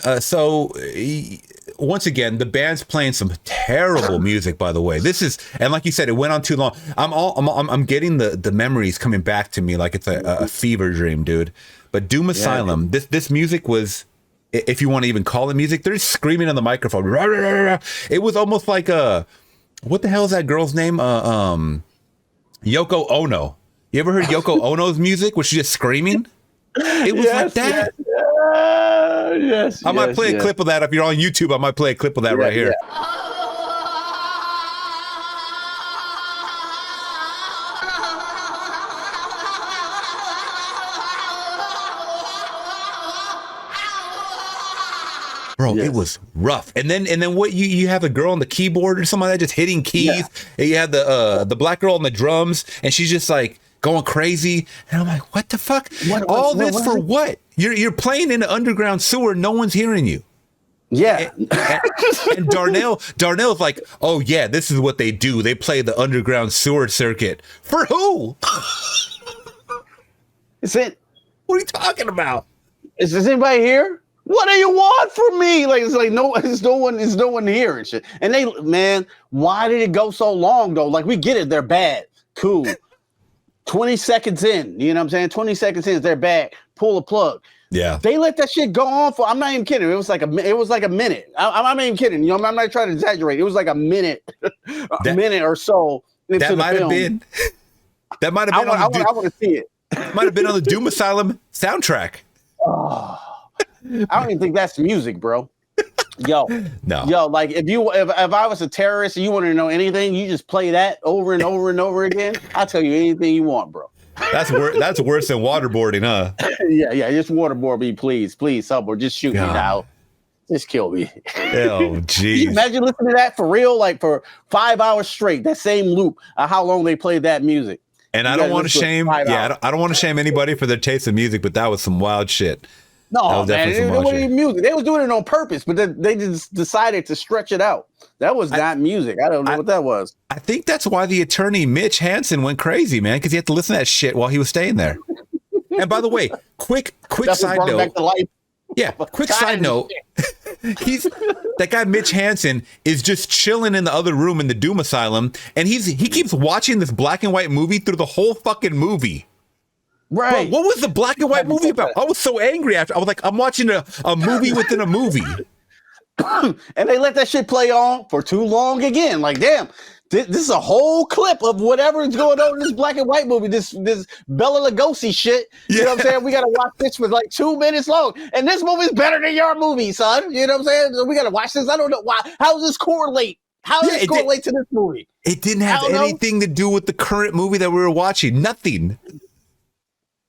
Speaker 5: once again, the band's playing some terrible music, by the way. This is, and like you said, it went on too long. I'm getting the memories coming back to me like it's a fever dream, dude. But Doom Asylum, this music was, if you want to even call it music, they're screaming on the microphone. It was almost like what the hell is that girl's name? Yoko Ono. You ever heard Yoko Ono's music? Was she just screaming? It was like that.
Speaker 6: Yes.
Speaker 5: I might play a clip of that. If you're on YouTube, I might play a clip of that right here. Bro, it was rough. And then what you have a girl on the keyboard or something like that just hitting keys. Yeah. And you have the black girl on the drums and she's just like going crazy. And I'm like, what the fuck? All this for what? You're playing in an underground sewer, no one's hearing you.
Speaker 6: Yeah.
Speaker 5: And Darnell's like, oh yeah, this is what they do. They play the underground sewer circuit. For who?
Speaker 6: It's it.
Speaker 5: What are you talking about?
Speaker 6: Is anybody here? What do you want from me? Like it's like no, there's no one here and shit. And they, man, why did it go so long though? Like we get it, they're bad. Cool. 20 seconds in, you know what I'm saying? 20 seconds in, they're bad. Pull the plug.
Speaker 5: Yeah.
Speaker 6: They let that shit go on for. I'm not even kidding. It was like a minute. I'm not even kidding. You know, I'm not trying to exaggerate. It was like a minute, minute or so.
Speaker 5: That might have been. That might have been.
Speaker 6: I want to see it.
Speaker 5: Might have been on the Doom Asylum soundtrack.
Speaker 6: Oh, I don't even think that's music, bro. Yo,
Speaker 5: no.
Speaker 6: Yo, like if I was a terrorist and you wanted to know anything, you just play that over and over and over again. I'll tell you anything you want, bro.
Speaker 5: That's worse than waterboarding, huh?
Speaker 6: yeah. Just waterboard me, please, someone. Just shoot me now. Just kill me.
Speaker 5: Oh, geez.
Speaker 6: Can you imagine listening to that for real, like for 5 hours straight? That same loop of how long they played that music.
Speaker 5: And I don't want to shame. Yeah, I don't want to shame anybody for their taste in music, but that was some wild shit.
Speaker 6: No, man, it wasn't even music. They was doing it on purpose, but they just decided to stretch it out. That was not music. I don't know what that was.
Speaker 5: I think that's why the attorney Mitch Hansen went crazy, man, because he had to listen to that shit while he was staying there. And by the way, quick side note. Back to life. Yeah, quick side note. That guy Mitch Hansen is just chilling in the other room in the Doom Asylum, and he keeps watching this black and white movie through the whole fucking movie.
Speaker 6: Right.
Speaker 5: Bro, what was the black and white movie about? I was so angry after. I was like, I'm watching a movie within a movie.
Speaker 6: And they let that shit play on for too long again. Like, damn, this is a whole clip of whatever is going on in this black and white movie, this Bela Lugosi shit. You know what I'm saying? We got to watch this for like 2 minutes long. And this movie's better than your movie, son. You know what I'm saying? So we got to watch this. I don't know why. How does this correlate? How does this correlate to this movie?
Speaker 5: It didn't have anything to do with the current movie that we were watching. Nothing.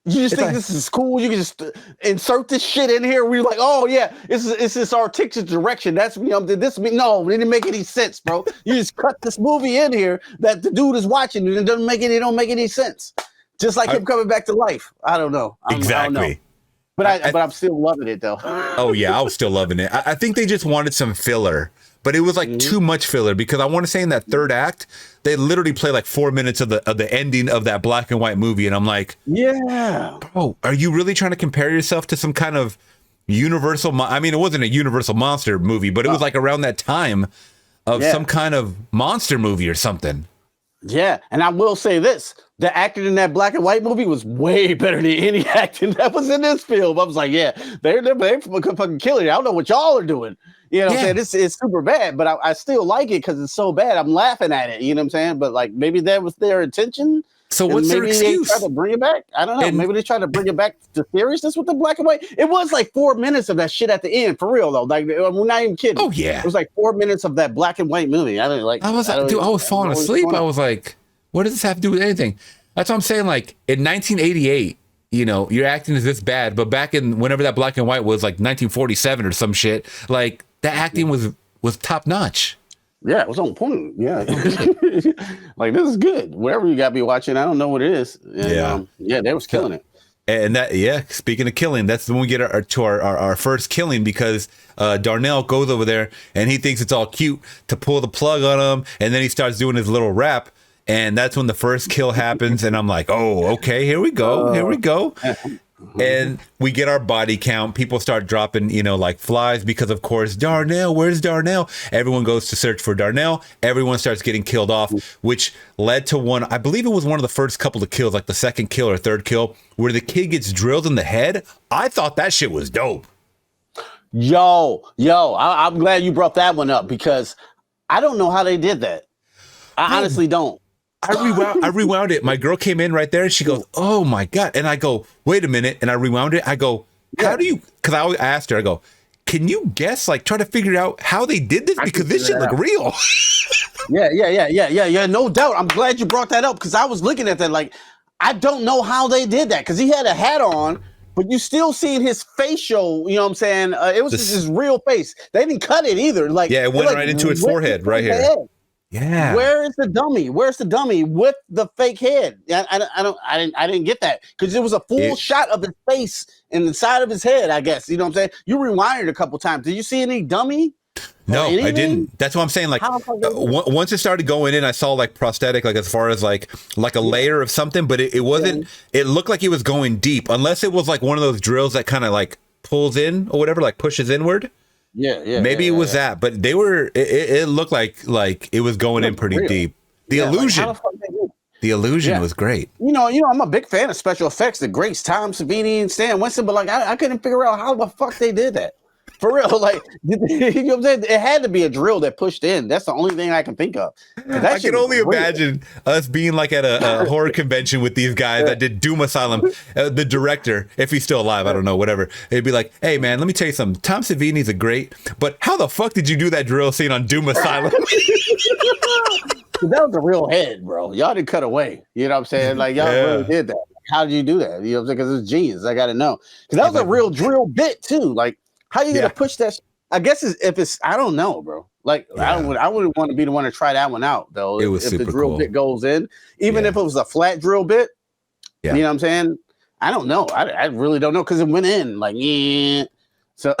Speaker 6: You just think this is cool. You can just insert this shit in here. We're like, oh yeah, it's this artistic direction. That's no, it didn't make any sense, bro. You just cut this movie in here that the dude is watching, and it don't make any sense. Just like him coming back to life. I don't know.
Speaker 5: Exactly.
Speaker 6: I don't know. But I'm still loving it though.
Speaker 5: Oh yeah, I was still loving it. I think they just wanted some filler, but it was like too much filler because I want to say in that third act, they literally play like 4 minutes of the ending of that black and white movie, and I'm like, yeah, bro, are you really trying to compare yourself to some kind of Universal? I mean, it wasn't a Universal monster movie, but it was like around that time of some kind of monster movie or something. Yeah, and I will say this. The acting in that black and white movie was way better than any acting that was in this film. I was like, yeah, they're fucking killing it. I don't know what y'all are doing. You know what I'm saying? It's super bad, but I still like it because it's so bad. I'm laughing at it. You know what I'm saying? But like maybe that was their intention. So what's their excuse? Maybe they try to bring it back. I don't know. Maybe they try to bring it back to seriousness with the black and white. It was like 4 minutes of that shit at the end, for real though. Like we're not even kidding. Oh yeah, it was like 4 minutes of that black and white movie. I was falling asleep. I was like, what does this have to do with anything? That's what I'm saying. Like in 1988, you know, your acting is this bad, but back in whenever that black and white was like 1947 or some shit, like the acting was top notch. Yeah, it was on point. Yeah. Like this is good. Whatever you got me watching, I don't know what it is. And, they was killing it. And that, speaking of killing, that's when we get our first killing because Darnell goes over there and he thinks it's all cute to pull the plug on him, and then he starts doing his little rap. And that's when the first kill happens, and I'm like, oh, okay, here we go. And we get our body count. People start dropping, like flies because, of course, Darnell, where's Darnell? Everyone goes to search for Darnell. Everyone starts getting killed off, which led to I believe it was one of the first couple of kills, like the second kill or third kill, where the kid gets drilled in the head. I thought that shit was dope. Yo, I'm glad you brought that one up because I don't know how they did that. I honestly don't. I rewound it. My girl came in right there and she goes, oh my God. And I go, wait a minute. And I rewound it. I go, how do you, because I asked her, I go, can you guess, like try to figure out how they did this? Because this shit look real. Yeah. No doubt. I'm glad you brought that up because I was looking at that like, I don't know how they did that because he had a hat on, but you still seeing his facial, you know what I'm saying? It was just his real face. They didn't cut it either. Like it went right into his forehead right here. Head. Yeah. Where is the dummy? Where's the dummy with the fake head? I didn't get that because it was a full shot of his face and the side of his head. I guess you know what I'm saying. You rewinded a couple times. Did you see any dummy? No, I didn't. That's what I'm saying. Like once it started going in, I saw like prosthetic, like as far as like a layer of something, but it wasn't. It looked like it was going deep, unless it was like one of those drills that kind of like pulls in or whatever, like pushes inward. Yeah. Maybe it was that, but they were. It looked like it was going in pretty deep. The illusion. Like the illusion was great.
Speaker 6: You know, I'm a big fan of special effects. The greats, Tom Savini and Stan Winston, but like I couldn't figure out how the fuck they did that. For real, like you know what I'm saying? It had to be a drill that pushed in. That's the only thing I can think of.
Speaker 5: I can only imagine us being like at a horror convention with these guys that did Doom Asylum. The director, if he's still alive, I don't know, whatever. They'd be like, "Hey man, let me tell you something. Tom Savini's a great, but how the fuck did you do that drill scene on Doom Asylum?"
Speaker 6: That was a real head, bro. Y'all didn't cut away. You know what I'm saying? Like y'all really did that. How did you do that? You know what I'm saying? Because it's genius. I got to know. Because that was a real drill bit too. Like. How you gonna push that? I guess if it's I don't know, bro. Like I wouldn't want to be the one to try that one out though.
Speaker 5: It was
Speaker 6: if
Speaker 5: super
Speaker 6: the drill
Speaker 5: cool.
Speaker 6: bit goes in, even if it was a flat drill bit. You know what I'm saying? I don't know. I really don't know because it went in like So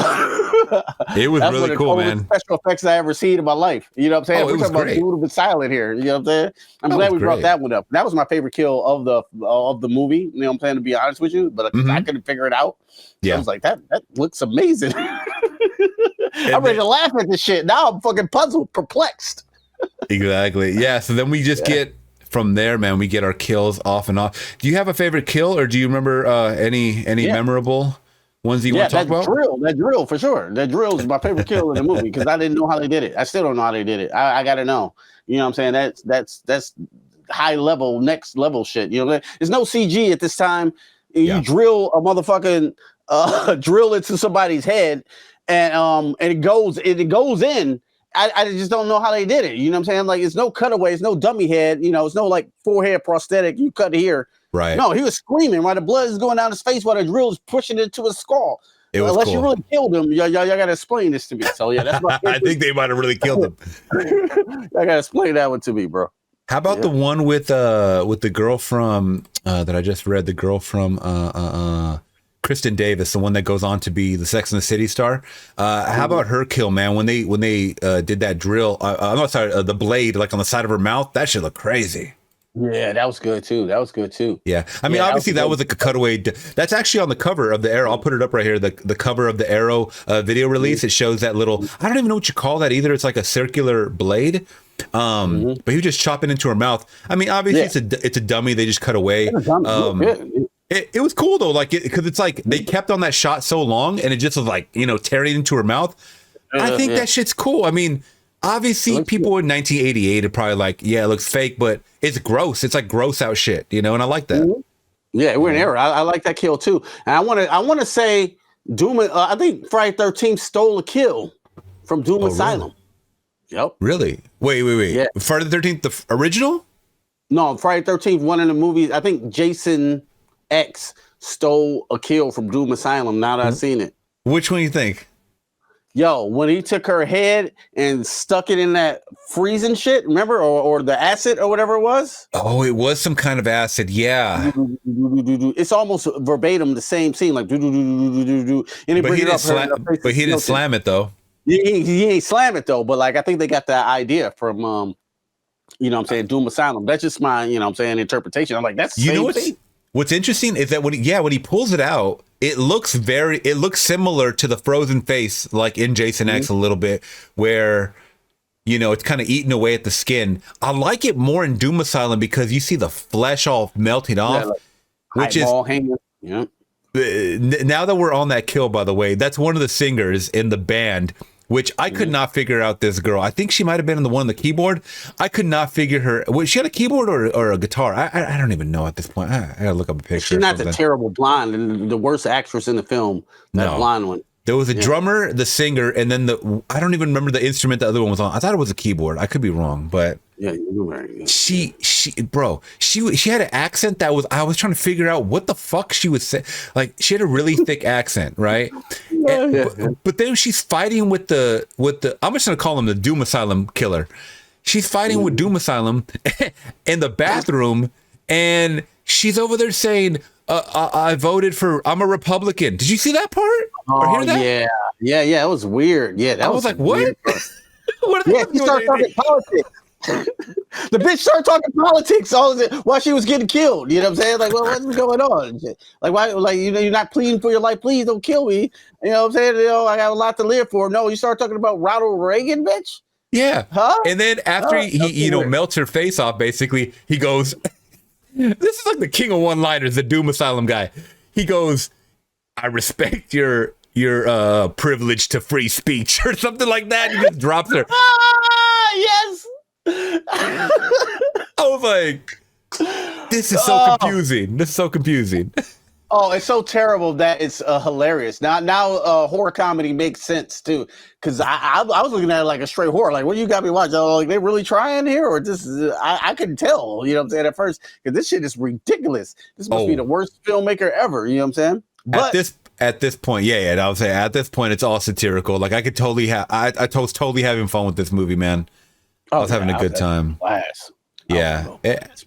Speaker 5: it was really cool, man.
Speaker 6: Special effects I ever seen in my life. You know what I'm saying? We're talking about Beautiful Silent here. You know what I'm saying? I'm glad we brought that one up. That was my favorite kill of the movie. You know what I'm saying? To be honest with you, but I couldn't figure it out. Yeah, I was like, that looks amazing. I'm ready to laugh at this shit. Now I'm fucking puzzled, perplexed.
Speaker 5: Exactly. Yeah. So then we just get from there, man. We get our kills off and off. Do you have a favorite kill, or do you remember any memorable ones you want to talk about?
Speaker 6: That drill for sure. That drill is my favorite kill in the movie because I didn't know how they did it. I still don't know how they did it. I got to know. You know what I'm saying? That's high level, next level shit. You know, there's no CG at this time. You drill a motherfucking drill into somebody's head, and it goes in. I just don't know how they did it. You know what I'm saying? Like, it's no cutaway, it's no dummy head. You know, it's no like forehead prosthetic. You cut here.
Speaker 5: Right.
Speaker 6: No, he was screaming while the blood is going down his face while the drill is pushing it into his skull. Unless you really killed him, y'all got to explain this to me. So yeah, that's my
Speaker 5: I think they might have really killed him.
Speaker 6: I got to explain that one to me, bro.
Speaker 5: How about the one with the girl from that I just read? The girl from Kristen Davis, the one that goes on to be the Sex and the City star. How about her kill, man? When they did that drill, I'm not sorry, the blade like on the side of her mouth, that shit looked crazy.
Speaker 6: Yeah, that was good too.
Speaker 5: Yeah, I mean, obviously that was like a cutaway. That's actually on the cover of the Arrow. I'll put it up right here. The cover of the Arrow video release. It shows that little. I don't even know what you call that either. It's like a circular blade. But he was just chopping into her mouth. I mean, obviously it's a dummy. They just cut away. It was cool though, like because it's like they kept on that shot so long, and it just was like tearing into her mouth. I think that shit's cool. I mean. Obviously, people in 1988 are probably like, it looks fake, but it's gross. It's like gross out shit, and I like that.
Speaker 6: Yeah, we're in error. I like that kill too. And I want to say Doom. I think Friday 13th stole a kill from Doom Asylum.
Speaker 5: Really?
Speaker 6: Yep.
Speaker 5: Really? Wait. Yeah. Friday the 13th, the original?
Speaker 6: No, Friday 13th. One of the movies. I think Jason X stole a kill from Doom Asylum. Now that I've seen it.
Speaker 5: Which one do you think?
Speaker 6: Yo, when he took her head and stuck it in that freezing shit, remember? Or the acid or whatever it was?
Speaker 5: Oh, it was some kind of acid, yeah.
Speaker 6: It's almost verbatim the same scene, like do. And
Speaker 5: but he didn't slam it though.
Speaker 6: He ain't slam it though, but like I think they got that idea from you know what I'm saying, Doom Asylum. That's just my, interpretation. I'm like, that's the same thing.
Speaker 5: What's interesting is that when he pulls it out, it looks similar to the frozen face, like in Jason X a little bit, where, it's kind of eating away at the skin. I like it more in Doom Asylum because you see the flesh all melting off, which is hanging. Yeah. Now that we're on that kill, by the way, that's one of the singers in the band, which I could not figure out this girl. I think she might have been in the one on the keyboard. I could not figure her. Was she had a keyboard or a guitar? I don't even know at this point. I gotta look up a picture.
Speaker 6: She's not the terrible blonde and the worst actress in the film. That blonde one.
Speaker 5: There was a drummer, the singer, and then I don't even remember the instrument the other one was on. I thought it was a keyboard. I could be wrong, but
Speaker 6: you're right.
Speaker 5: She had an accent that I was trying to figure out what the fuck she was saying. Like she had a really thick accent, right? But then she's fighting with the I'm just gonna call him the Doom Asylum killer. She's fighting with Doom Asylum in the bathroom, and she's over there saying, I voted for, I'm a Republican. Did you see that part?
Speaker 6: Or hear that? Yeah, it was weird. Yeah, that
Speaker 5: I was like, what?
Speaker 6: weird.
Speaker 5: What are they
Speaker 6: Yeah, he
Speaker 5: doing
Speaker 6: started
Speaker 5: there?
Speaker 6: talking politics. The bitch started talking politics while she was getting killed. You know what I'm saying? Like, well, what's going on? Like, why? Like, you're not pleading for your life. Please don't kill me. You know what I'm saying? I got a lot to live for. No, you start talking about Ronald Reagan, bitch.
Speaker 5: Yeah.
Speaker 6: Huh?
Speaker 5: And then after he melts her face off, basically, he goes, this is like the king of one-liners, the Doom Asylum guy. He goes, I respect your privilege to free speech or something like that. He just drops her.
Speaker 6: Yes.
Speaker 5: I was like, this is so confusing. This is so confusing.
Speaker 6: Oh, it's so terrible that it's hilarious. Now, horror comedy makes sense too, because I was looking at it like a straight horror. Like, what you got me watching? Oh, like they really trying here, or this? I couldn't tell. You know what I'm saying at first, because this shit is ridiculous. This must be the worst filmmaker ever. You know what I'm saying? But
Speaker 5: At this point, yeah, I would say at this point it's all satirical. Like I could totally I was totally having fun with this movie, man. I was having a good time. Yeah,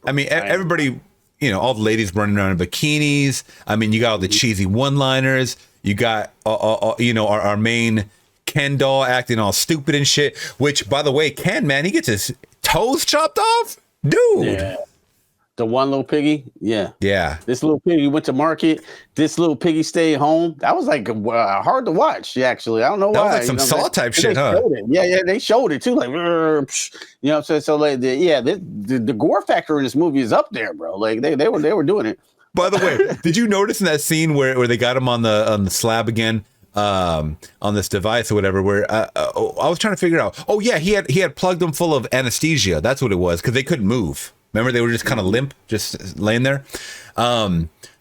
Speaker 5: I mean everybody. You know, all the ladies running around in bikinis. I mean, you got all the cheesy one-liners. You got, our main Ken doll acting all stupid and shit. Which, by the way, Ken, man, he gets his toes chopped off, dude.
Speaker 6: Yeah. The one little piggy, yeah. This little piggy went to market. This little piggy stayed home. That was like hard to watch. Actually, I don't know why.
Speaker 5: That was like some Saw type shit, huh?
Speaker 6: Yeah, they showed it too. Like, you know what I'm saying? So like, the gore factor in this movie is up there, bro. Like they were doing it.
Speaker 5: By the way, did you notice in that scene where they got him on the slab again, on this device or whatever? Where I was trying to figure out. Oh yeah, he had plugged them full of anesthesia. That's what it was, because they couldn't move. Remember, they were just kind of limp, just laying there.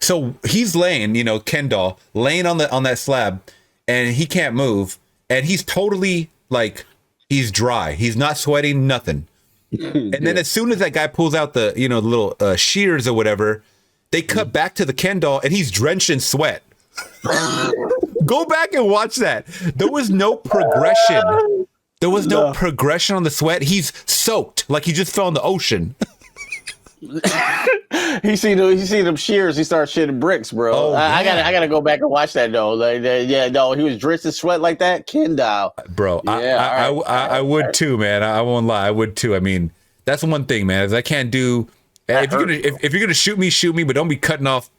Speaker 5: So he's laying, Ken doll, laying on that slab, and he can't move, and he's totally like he's dry. He's not sweating, nothing. And then as soon as that guy pulls out the the little shears or whatever, they cut back to the Ken doll, and he's drenched in sweat. Go back and watch that. There was no progression. There was no progression on the sweat. He's soaked, like he just fell in the ocean.
Speaker 6: He seen them shears. He started shitting bricks, bro.
Speaker 5: Oh,
Speaker 6: I gotta go back and watch that though. Like, he was drenched in sweat like that. Ken doll,
Speaker 5: bro. Yeah, I would too, man. I won't lie. I would too. I mean, that's one thing, man. Is I can't do. If you're gonna shoot me, but don't be cutting off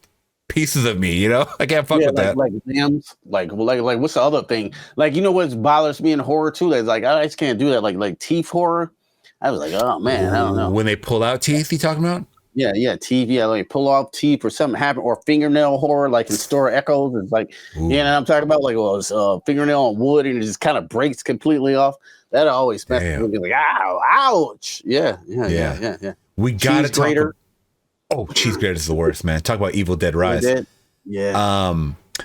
Speaker 5: pieces of me. I can't fuck with that.
Speaker 6: Like limbs. Like what's the other thing? Like what bothers me in horror too? That's like I just can't do that. Like teeth horror. I was like, oh man, I don't know.
Speaker 5: When they pull out teeth, you talking about?
Speaker 6: Yeah, teeth. Yeah, like pull off teeth or something happen, or fingernail horror, like in Store Echoes. It's like, I'm talking about like it's fingernail on wood and it just kind of breaks completely off. That always messes with me. Like, ow, ouch. Yeah.
Speaker 5: We gotta talk. Cheese grater is the worst, man. Talk about Evil Dead Rise.
Speaker 6: Yeah.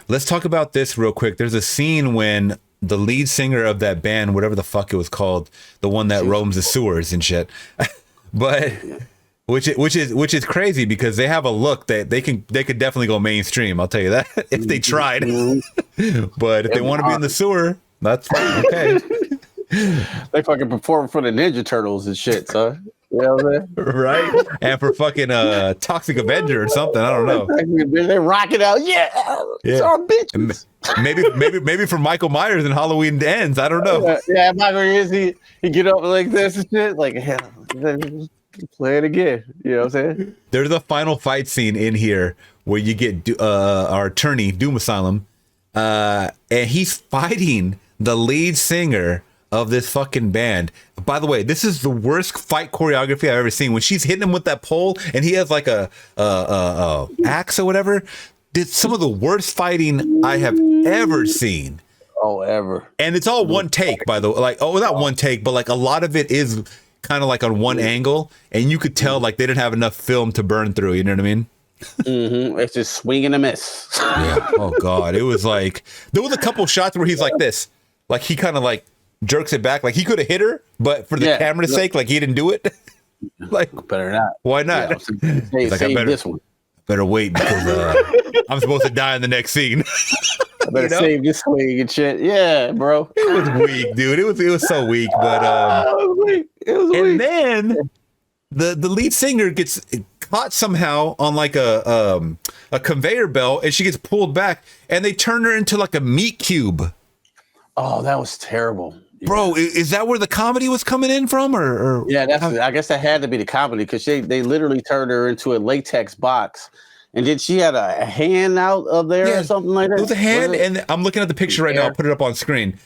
Speaker 5: Let's talk about this real quick. There's a scene when the lead singer of that band, whatever the fuck it was called, the one that roams the sewers and shit, but which is crazy because they have a look that they could definitely go mainstream. I'll tell you that if they tried. But if they want to be in the sewer, that's fine. Okay.
Speaker 6: They fucking perform for the Ninja Turtles and shit, son. You know what I'm saying?
Speaker 5: Right? And for fucking Toxic Avenger or something. I don't know.
Speaker 6: They rock it out. Yeah. It's our bitches.
Speaker 5: Maybe for Michael Myers and Halloween Ends. I don't know.
Speaker 6: Yeah, Michael is he get up like this and shit. Like, hell, play it again. You know what I'm saying?
Speaker 5: There's a final fight scene in here where you get our attorney, Doom Asylum, and he's fighting the lead singer of this fucking band. By the way, this is the worst fight choreography I've ever seen. When she's hitting him with that pole and he has like a axe or whatever, it's some of the worst fighting I have ever seen.
Speaker 6: Oh, ever.
Speaker 5: And it's all one take, by the way. Like, not one take, but like a lot of it is kind of like on one angle, and you could tell like they didn't have enough film to burn through. You know what I mean?
Speaker 6: It's just swing and a miss.
Speaker 5: Yeah. Oh God, it was like there was a couple shots where he's like this, like he kind of like jerks it back, like he could have hit her, but for the camera's sake, like he didn't do it. Like,
Speaker 6: better not.
Speaker 5: Why not?
Speaker 6: Yeah, like, I better
Speaker 5: this one. Better wait because I'm supposed to die in the next scene.
Speaker 6: I better save this swing and shit. Yeah, bro.
Speaker 5: It was weak, dude. It was so weak, but
Speaker 6: it was weak.
Speaker 5: And then the lead singer gets caught somehow on like a conveyor belt, and she gets pulled back, and they turn her into like a meat cube.
Speaker 6: Oh, that was terrible. Yeah.
Speaker 5: Bro, is that where the comedy was coming in from? Or
Speaker 6: Yeah, I guess that had to be the comedy because they literally turned her into a latex box. And then she had a hand out of there or something like that.
Speaker 5: There was a hand, and I'm looking at the picture right now. I'll put it up on screen.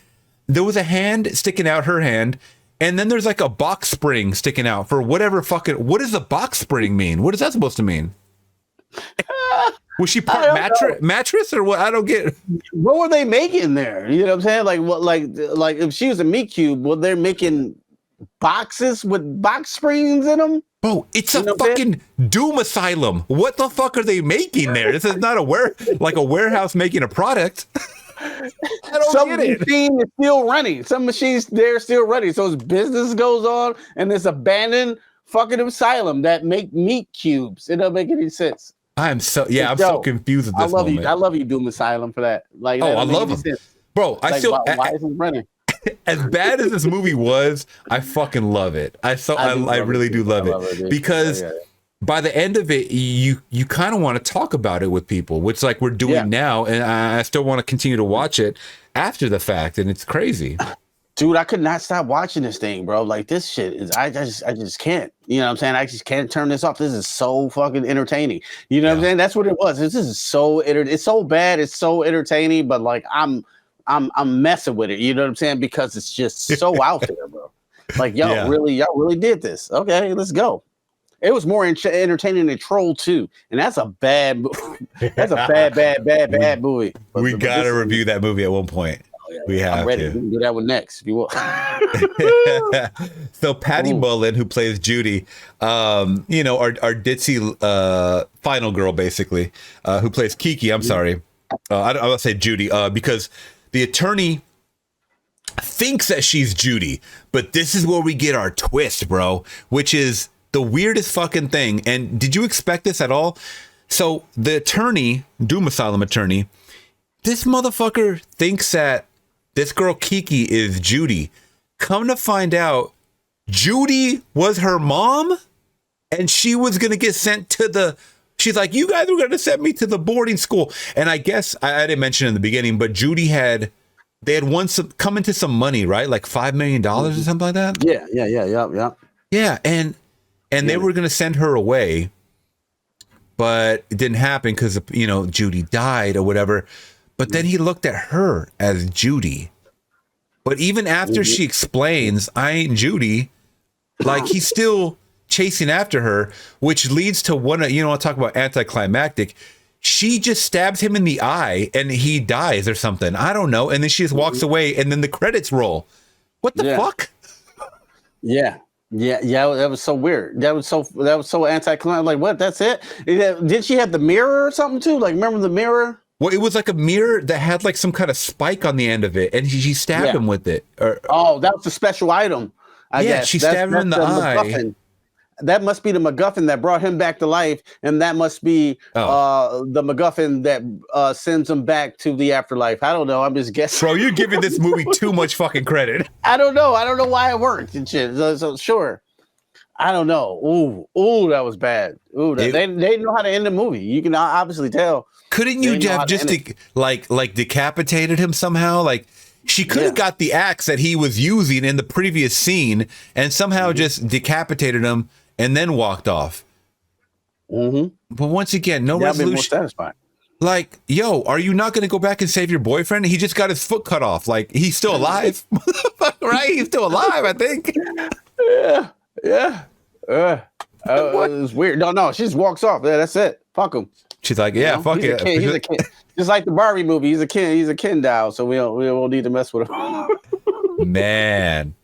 Speaker 5: There was a hand sticking out, her hand, and then there's like a box spring sticking out for whatever fucking. What does the box spring mean? What is that supposed to mean? Was she part mattress or what? I don't get.
Speaker 6: What were they making there? You know what I'm saying? Like what? Like if she was a meat cube, well, they're making boxes with box springs in them.
Speaker 5: Bro, it's a fucking Doom Asylum. What the fuck are they making there? This is not a warehouse making a product. I don't get it. Some machine is still running. Some machines they're still running. So his business goes on, and this abandoned fucking asylum that make meat cubes. It doesn't make any sense. I'm so confused at this moment. I love you, Doom Asylum, for that. Like, I love him, bro. I still why is he running? As bad as this movie was, I fucking love it. I really do love it because by the end of it, you kind of want to talk about it with people, which like we're doing now, and I still want to continue to watch it after the fact, and it's crazy. Dude, I could not stop watching this thing, bro. Like this shit is, I just can't. You know what I'm saying? I just can't turn this off. This is so fucking entertaining. You know what I'm saying? That's what it was. This is so it's so bad. It's so entertaining, but like I'm messing with it. You know what I'm saying? Because it's just so out there, bro. Like y'all really did this. Okay, let's go. It was more entertaining than Troll 2, and that's a bad movie. That's a bad movie. We gotta review that movie at one point. We have to. We can do that one next if you want. So Patty Mullen, who plays Judy, our ditzy final girl, basically, who plays Kiki. I'm sorry, I'll say Judy because the attorney thinks that she's Judy, but this is where we get our twist, bro, which is the weirdest fucking thing. And did you expect this at all? So the attorney, Doom Asylum attorney, this motherfucker thinks that this girl Kiki is Judy. Come to find out, Judy was her mom, and she was gonna get sent to she's like, you guys were gonna send me to the boarding school. And I guess I didn't mention in the beginning, but Judy had come into some money, right? Like $5 million or something like that. Yeah. And they were gonna send her away, but it didn't happen because Judy died or whatever. But then he looked at her as Judy. But even after she explains, I ain't Judy, like he's still chasing after her, which leads to I'll talk about anti-climactic. She just stabs him in the eye and he dies or something. I don't know. And then she just walks away and then the credits roll. What the fuck? Yeah. That was so weird. That was so anti-climactic. Like, what? That's it? Did she have the mirror or something too? Like, remember the mirror? Well, it was like a mirror that had like some kind of spike on the end of it, and she stabbed him with it. That was a special item. I guess. She stabbed him in the eye. MacGuffin. That must be the MacGuffin that brought him back to life, and that must be the MacGuffin that sends him back to the afterlife. I don't know. I'm just guessing. Bro, you're giving this movie too much fucking credit. I don't know. I don't know why it worked and shit. So sure. I don't know. Ooh, that was bad. Ooh, they didn't know how to end the movie. You can obviously tell. Couldn't you have just like decapitated him somehow? Like she could have got the axe that he was using in the previous scene and somehow just decapitated him and then walked off. But once again, no resolution. More satisfying. Like, yo, are you not going to go back and save your boyfriend? He just got his foot cut off. Like he's still alive, right? He's still alive, I think. Yeah. It was weird. No, she just walks off. Yeah, that's it. Fuck him. She's like, fuck it. He's a kid. Just like the Barbie movie. He's a kid. He's a Ken doll, so we won't need to mess with him. Man,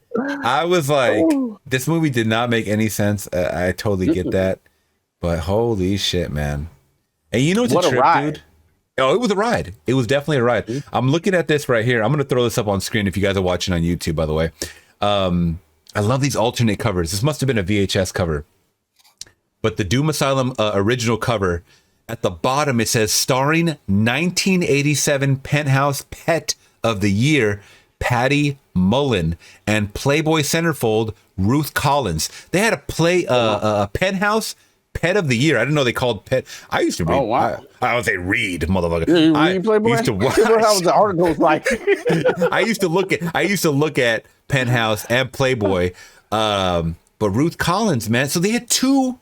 Speaker 5: I was like, this movie did not make any sense. I totally get that, but holy shit, man! And you know what's a trip, dude? Oh, it was a ride. It was definitely a ride. I'm looking at this right here. I'm gonna throw this up on screen if you guys are watching on YouTube. By the way, I love these alternate covers. This must have been a VHS cover, but the Doom Asylum original cover. At the bottom, it says starring 1987 Penthouse Pet of the Year, Patty Mullen, and Playboy centerfold Ruth Collins. They had a Penthouse Pet of the Year. I didn't know they called Pet. I used to read.
Speaker 6: Oh, wow.
Speaker 5: I would say read, motherfucker.
Speaker 6: Yeah, you
Speaker 5: I
Speaker 6: read Playboy?
Speaker 5: used to watch.
Speaker 6: What was the articles like?
Speaker 5: I used to look at Penthouse and Playboy. But Ruth Collins, man. So they had two.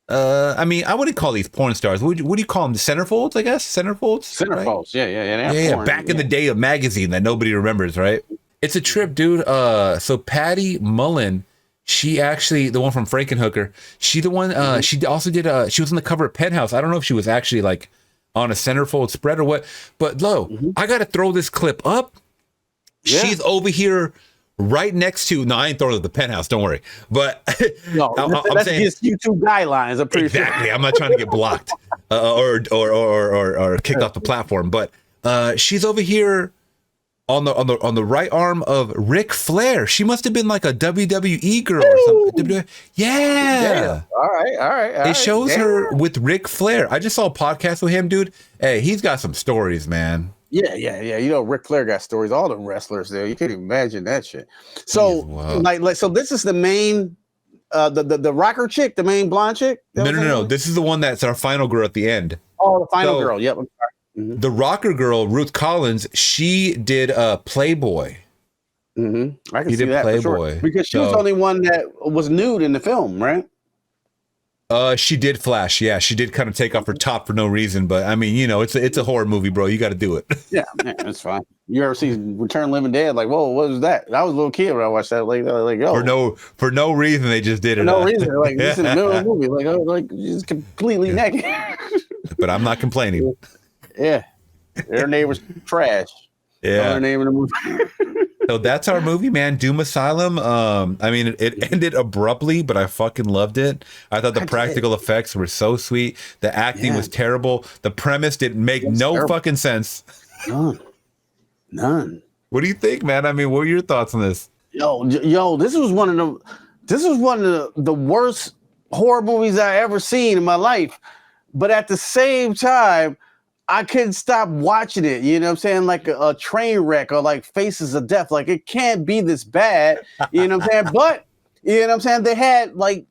Speaker 5: I mean, I wouldn't call these porn stars. What do you call them? The centerfolds, I guess. Centerfolds.
Speaker 6: Centerfolds. Right? Yeah.
Speaker 5: Yeah. Back in the day of magazine that nobody remembers, right? It's a trip, dude. So Patty Mullen, she actually, the one from Frankenhooker, she the one. She also did. She was on the cover of Penthouse. I don't know if she was actually like on a centerfold spread or what. But I got to throw this clip up. Yeah. She's over here. Right next to, no, I ain't throwing it at the Penthouse. Don't worry. But
Speaker 6: no,
Speaker 5: I'm saying
Speaker 6: against YouTube guidelines. I'm pretty
Speaker 5: exactly.
Speaker 6: Sure.
Speaker 5: I'm not trying to get blocked or kicked off the platform. But she's over here on the right arm of Ric Flair. She must have been like a WWE girl or something. Yeah.
Speaker 6: All right.
Speaker 5: It shows her with Ric Flair. I just saw a podcast with him, dude. Hey, he's got some stories, man.
Speaker 6: Yeah. You know, Ric Flair got stories. All the wrestlers there. You can't imagine that shit. So, so this is the main, the rocker chick, the main blonde chick.
Speaker 5: No. This is the one that's our final girl at the end.
Speaker 6: Oh, the final girl. Yep. I'm sorry.
Speaker 5: The rocker girl, Ruth Collins, she did Playboy.
Speaker 6: I can see that Playboy for sure. Because she was the only one that was nude in the film, right?
Speaker 5: She did flash. Yeah, she did kind of take off her top for no reason. But I mean, you know, it's a horror movie, bro. You got to do it.
Speaker 6: Yeah, man, that's fine. You ever see Return of the Living Dead? Like, whoa, what was that? I was a little kid when I watched that. Like, oh,
Speaker 5: for no reason they just did it.
Speaker 6: For no reason, like this in the middle of the movie, like just completely naked.
Speaker 5: But I'm not complaining.
Speaker 6: Yeah, their neighbor's trash.
Speaker 5: Yeah,
Speaker 6: their name in the movie.
Speaker 5: So that's our movie, man. Doom Asylum. I mean, it ended abruptly, but I fucking loved it. I thought the practical effects were so sweet. The acting was terrible. The premise didn't make fucking sense.
Speaker 6: None.
Speaker 5: What do you think, man? I mean, what are your thoughts on this?
Speaker 6: Yo, this was one of the worst horror movies I ever seen in my life. But at the same time, I couldn't stop watching it. You know what I'm saying? Like a train wreck or like Faces of Death. Like it can't be this bad. You know what I'm saying? But you know what I'm saying? They had like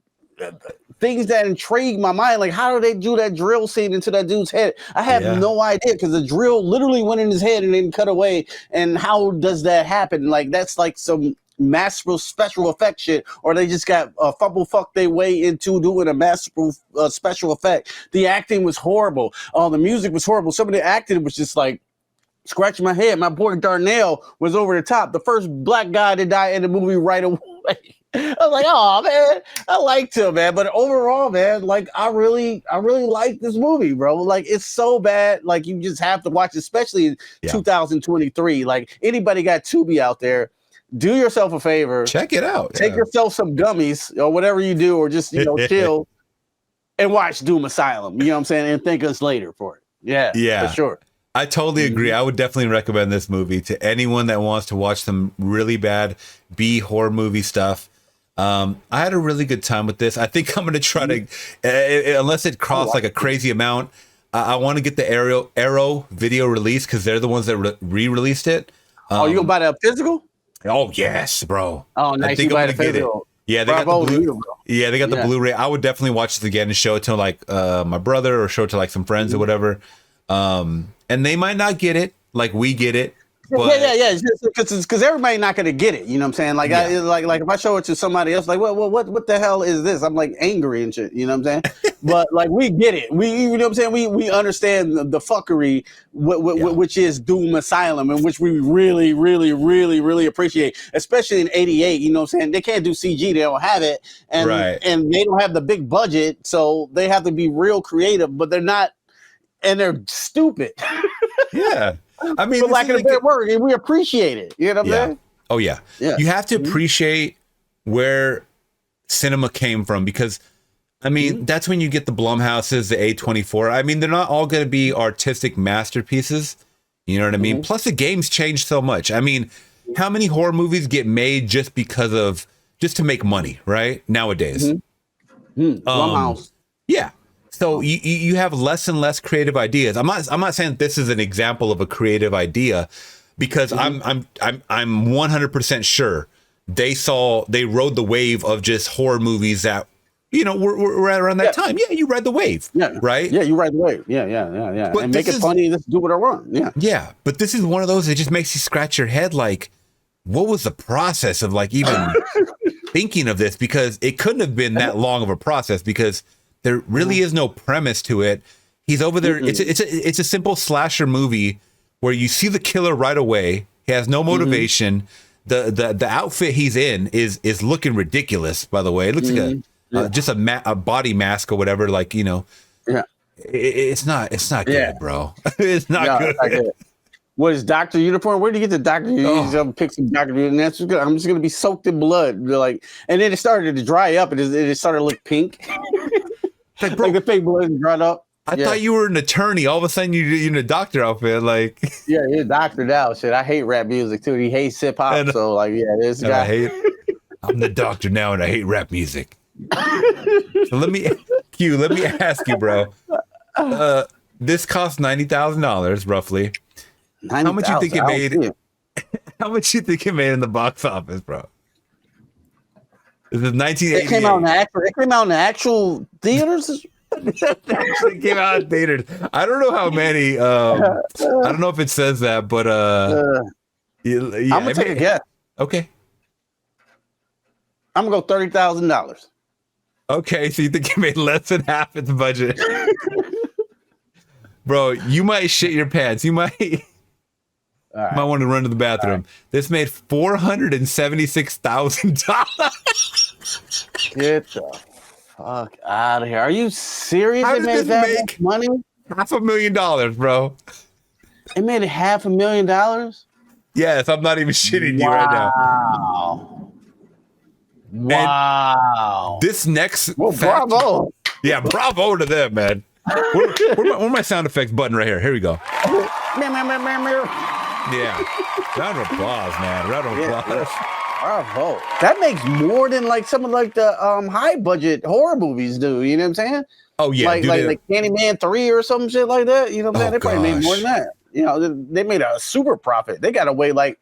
Speaker 6: things that intrigued my mind. Like how do they do that drill scene into that dude's head? I have no idea because the drill literally went in his head and then cut away. And how does that happen? Like that's like some masterful special effect shit, or they just got fumble fuck their way into doing a masterful special effect. The acting was horrible. The music was horrible. Some of the acting was just like scratching my head. My boy Darnell was over the top. The first black guy to die in the movie right away. I was like, oh man, I liked him, man. But overall, man, like I really like this movie, bro. Like it's so bad, like you just have to watch it, especially in 2023. Like anybody got Tubi out there, do yourself a favor.
Speaker 5: Check it out.
Speaker 6: Take yourself some gummies or whatever you do, or just, chill and watch Doom Asylum. You know what I'm saying? And thank us later for it. Yeah, for sure.
Speaker 5: I totally agree. I would definitely recommend this movie to anyone that wants to watch some really bad B horror movie stuff. I had a really good time with this. I think I'm going to try to, unless it costs like a crazy amount, I want to get the Arrow video release because they're the ones that re-released it.
Speaker 6: You going to buy that physical?
Speaker 5: Oh yes, bro.
Speaker 6: Oh, nice.
Speaker 5: I think I'm gonna get it. Yeah, they got the Blu-ray. I would definitely watch this again and show it to like my brother or show it to like some friends or whatever. And they might not get it like we get it. But
Speaker 6: yeah. Because everybody not gonna get it. You know what I'm saying? Like like if I show it to somebody else, like what the hell is this? I'm like angry and shit. You know what I'm saying? But like we get it. You know what I'm saying? We understand the fuckery, which is Doom Asylum, and which we really, really, really, really appreciate. Especially in '88. You know what I'm saying? They can't do CG. They don't have it, and they don't have the big budget, so they have to be real creative. But they're not, and they're stupid.
Speaker 5: Yeah. I mean,
Speaker 6: for lack of a better word, and we appreciate it. You know what I'm saying?
Speaker 5: Oh yeah. You have to appreciate where cinema came from because, I mean, that's when you get the Blumhouses, the A24. I mean, they're not all going to be artistic masterpieces. You know what I mean? Plus, the games change so much. I mean, how many horror movies get made just to make money, right? Nowadays.
Speaker 6: Blumhouse.
Speaker 5: Yeah. So you have less and less creative ideas. I'm not saying this is an example of a creative idea, because I'm 100% sure they rode the wave of just horror movies that we're at around that time. Yeah, you ride the wave.
Speaker 6: Yeah.
Speaker 5: Right?
Speaker 6: Yeah, you ride the wave. Yeah.
Speaker 5: But
Speaker 6: and make it funny, let's do what I want. Yeah.
Speaker 5: Yeah. But this is one of those that just makes you scratch your head like, what was the process of like even thinking of this? Because it couldn't have been that long of a process because there really is no premise to it. He's over there. It's a simple slasher movie where you see the killer right away. He has no motivation. The outfit he's in is looking ridiculous, by the way. It looks like just a body mask or whatever. Like, Yeah. It's not good, bro. It's not good. It's not good.
Speaker 6: What is doctor uniform? Where do you get the doctor? You pick some doctor uniform. That's good. I'm just gonna be soaked in blood. And then it started to dry up. It started to look pink.
Speaker 5: Like, bro,
Speaker 6: like the pink blood dried up.
Speaker 5: I thought you were an attorney. All of a sudden, you're in a doctor outfit. Like,
Speaker 6: yeah, he's a doctor now. Shit, I hate rap music too. He hates hip hop. So this guy.
Speaker 5: I'm the doctor now, and I hate rap music. So let me ask you, bro. This cost $90,000 roughly. How much you think it made? How much you think it made in the box office, bro? This is 1988.
Speaker 6: It came out in the actual theaters.
Speaker 5: It came out in theaters. I don't know how many. I don't know if it says that, but
Speaker 6: I'm gonna take a guess.
Speaker 5: Okay.
Speaker 6: I'm gonna go $30,000.
Speaker 5: Okay, so you think it made less than half its budget? Bro, you might shit your pants. You might want to run to the bathroom. Right. This made $476,000.
Speaker 6: Get the fuck out of here! Are you serious?
Speaker 5: How did this make
Speaker 6: money?
Speaker 5: $500,000, bro.
Speaker 6: It made $500,000.
Speaker 5: Yes, I'm not even shitting you right now.
Speaker 6: Wow.
Speaker 5: And this next
Speaker 6: bravo.
Speaker 5: Yeah, bravo to them, man. Where's my sound effects button right here? Here we go. Yeah. Round of applause, man. Round of applause.
Speaker 6: Bravo. That makes more than like some of the high budget horror movies do. You know what I'm saying?
Speaker 5: Oh yeah,
Speaker 6: like Candyman 3 or some shit like that. You know what I'm saying? They probably made more than that. They made a super profit. They got away like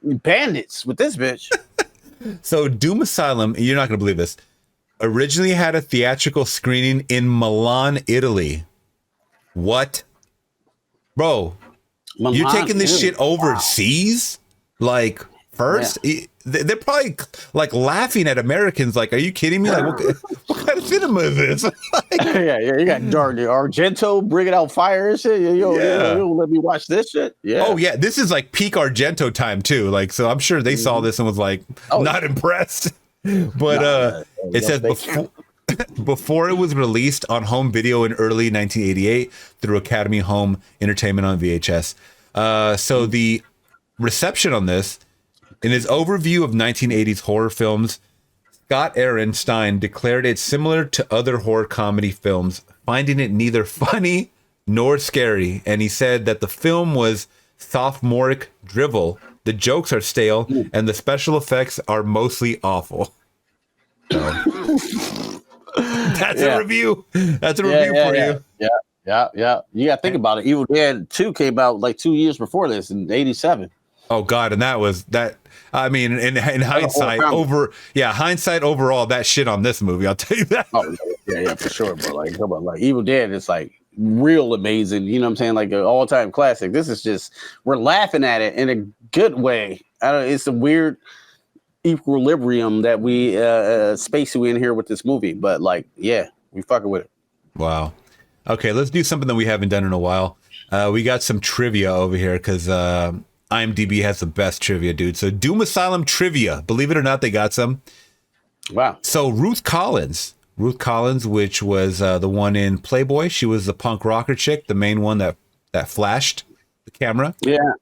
Speaker 6: bandits with this bitch.
Speaker 5: So Doom Asylum, you're not gonna believe this, originally had a theatrical screening in Milan, Italy. What? Bro, Milan, you're taking this shit overseas? Wow. Like, first? Yeah. They're probably like laughing at Americans. Like, are you kidding me? Like, what kind of cinema is this?
Speaker 6: Yeah. You got Argento bringing out fire and shit. Yo, let me watch this shit. Yeah.
Speaker 5: Oh yeah, this is like peak Argento time too. Like, so I'm sure they saw this and was like not impressed. But it says before it was released on home video in early 1988 through Academy Home Entertainment on VHS. So the reception on this. In his overview of 1980s horror films, Scott Aaron Stein declared it similar to other horror comedy films, finding it neither funny nor scary. And he said that the film was sophomoric drivel, the jokes are stale, and the special effects are mostly awful. So, that's a review. That's a review for you.
Speaker 6: Yeah. You got to think about it. Evil Dead 2 came out like 2 years before this in 87.
Speaker 5: Oh God, and that was that. I mean, in hindsight, hindsight overall, that shit on this movie, I'll tell you that.
Speaker 6: Oh yeah, for sure. But like, come on, like Evil Dead is like real amazing. You know what I'm saying? Like an all-time classic. This is just we're laughing at it in a good way. It's a weird equilibrium that we space you in here with this movie, but like, yeah, we fucking with it.
Speaker 5: Wow. Okay, let's do something that we haven't done in a while. We got some trivia over here because IMDb has the best trivia, dude. So Doom Asylum trivia. Believe it or not, they got some.
Speaker 6: Wow. So
Speaker 5: Ruth Collins, which was the one in Playboy. She was the punk rocker chick, the main one that flashed the camera.
Speaker 6: Yeah.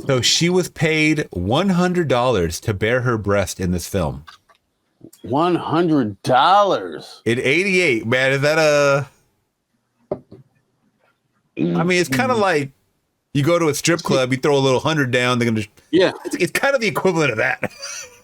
Speaker 5: So she was paid $100 to bare her breast in this film.
Speaker 6: $100
Speaker 5: in '88, man. Is that a? I mean, it's kind of like you go to a strip club, you throw a little 100 down. They're gonna.
Speaker 6: Yeah,
Speaker 5: it's kind of the equivalent of that.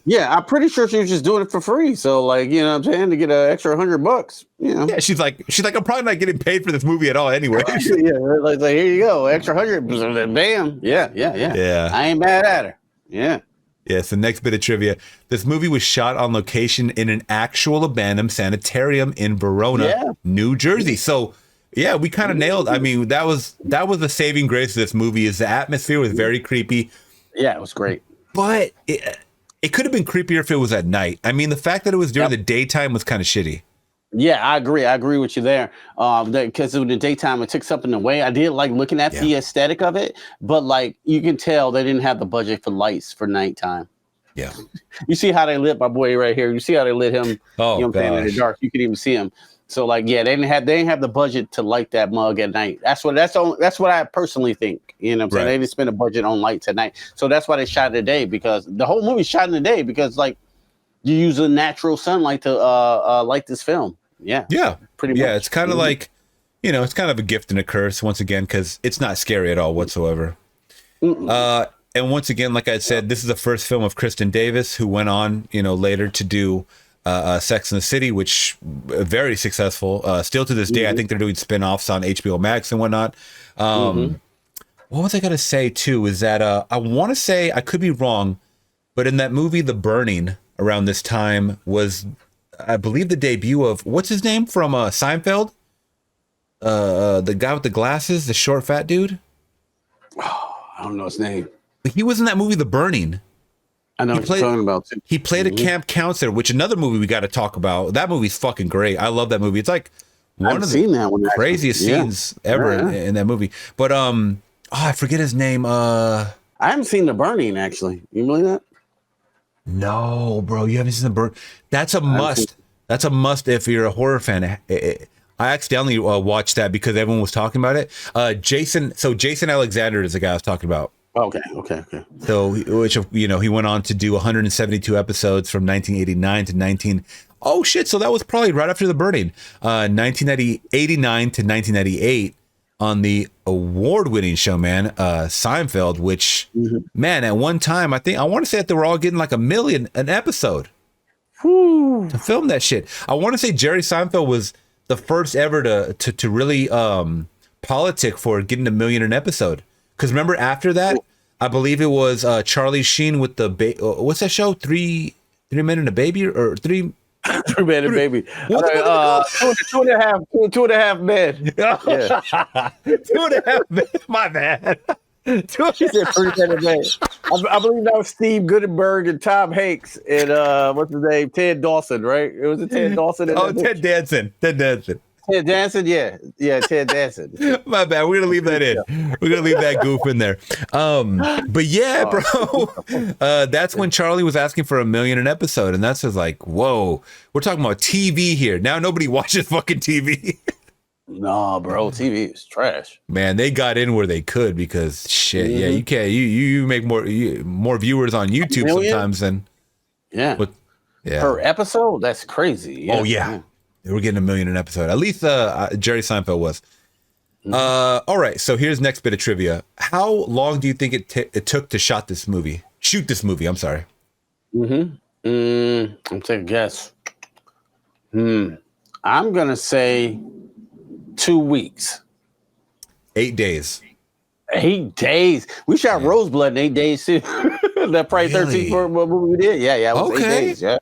Speaker 6: Yeah, I'm pretty sure she was just doing it for free. So, like, you know what I'm saying, to get an extra $100, you know.
Speaker 5: Yeah, she's like, I'm probably not getting paid for this movie at all anyway.
Speaker 6: Yeah, like here you go, extra $100. Bam. Yeah. I ain't mad at her. Yeah.
Speaker 5: Yeah, so next bit of trivia. This movie was shot on location in an actual abandoned sanitarium in Verona, New Jersey. So, yeah, we kind of nailed. I mean, that was the saving grace of this movie is the atmosphere was very creepy.
Speaker 6: Yeah, it was great.
Speaker 5: But it could have been creepier if it was at night. I mean, the fact that it was during the daytime was kind of shitty.
Speaker 6: Yeah, I agree. I agree with you there. Because in the daytime, it took something away. I did like looking at the aesthetic of it, but like you can tell they didn't have the budget for lights for nighttime.
Speaker 5: Yeah.
Speaker 6: You see how they lit my boy right here. You see how they lit him.
Speaker 5: Oh,
Speaker 6: you know what I'm saying, in the dark. You could even see him. So like, yeah, they didn't have the budget to light that mug at night. That's what I personally think. You know what I'm saying? They didn't spend a budget on lights at night. So that's why they shot in the day, because the whole movie shot in the day because like you use the natural sunlight to light this film. Yeah.
Speaker 5: Yeah.
Speaker 6: Pretty much.
Speaker 5: Yeah. It's kind of like, it's kind of a gift and a curse once again, because it's not scary at all whatsoever. And once again, like I said, this is the first film of Kristen Davis, who went on, later to do Sex and the City, which very successful. Still to this day, I think they're doing spin-offs on HBO Max and whatnot. What was I going to say, too, is that I want to say, I could be wrong, but in that movie, The Burning, around this time was, I believe, the debut of, what's his name from Seinfeld? The guy with the glasses, the short, fat dude?
Speaker 6: Oh, I don't know his name.
Speaker 5: He was in that movie, The Burning.
Speaker 6: I know what you're talking about. Too.
Speaker 5: He played a camp counselor, which another movie we got to talk about. That movie's fucking great. I love that movie. It's like one of the craziest scenes ever in that movie. But I forget his name. I
Speaker 6: haven't seen The Burning, actually. You believe that?
Speaker 5: No, bro, you haven't seen The Burning. That's a must. That's a must if you're a horror fan. I accidentally watched that because everyone was talking about it. Jason Alexander is the guy I was talking about.
Speaker 6: Okay.
Speaker 5: So, which, he went on to do 172 episodes from 1989 to Oh shit! So that was probably right after The Burning, 1989 to 1998 on the award-winning show, man, Seinfeld. Which, man, at one time, I want to say that they were all getting like $1 million an episode to film that shit. I want to say Jerry Seinfeld was the first ever to really politic for getting $1 million an episode. Because remember, after that, I believe it was Charlie Sheen with the what's that show? Three Men and a Baby, or three.
Speaker 6: 3 Men and a Baby. Two and a half men. Yeah.
Speaker 5: 2.5 men. My bad.
Speaker 6: He said 3 Men and a Baby. I believe that was Steve Guttenberg and Tom Hanks and what's his name? Ted Dawson, right? It was Ted Dawson.
Speaker 5: Ted Danson.
Speaker 6: Ted Danson, yeah, Ted Danson.
Speaker 5: My bad. We're gonna leave that in. We're gonna leave that goof in there. But yeah, bro, that's when Charlie was asking for $1 million an episode, and that's just like, whoa, we're talking about TV here. Now nobody watches fucking TV.
Speaker 6: No, bro, TV is trash.
Speaker 5: Man, they got in where they could because shit. Yeah, you can't. You make more viewers on YouTube sometimes than
Speaker 6: per episode. That's crazy.
Speaker 5: Yeah. Oh yeah. They were getting $1 million an episode. At least Jerry Seinfeld was. All right, so here's next bit of trivia. How long do you think it took to shoot this movie? I'm sorry.
Speaker 6: I'm taking a guess. I'm gonna say 2 weeks.
Speaker 5: 8 days.
Speaker 6: 8 days. We shot Roseblood in 8 days too. That probably 13 for what we did. Yeah, it was 8 days. Yeah.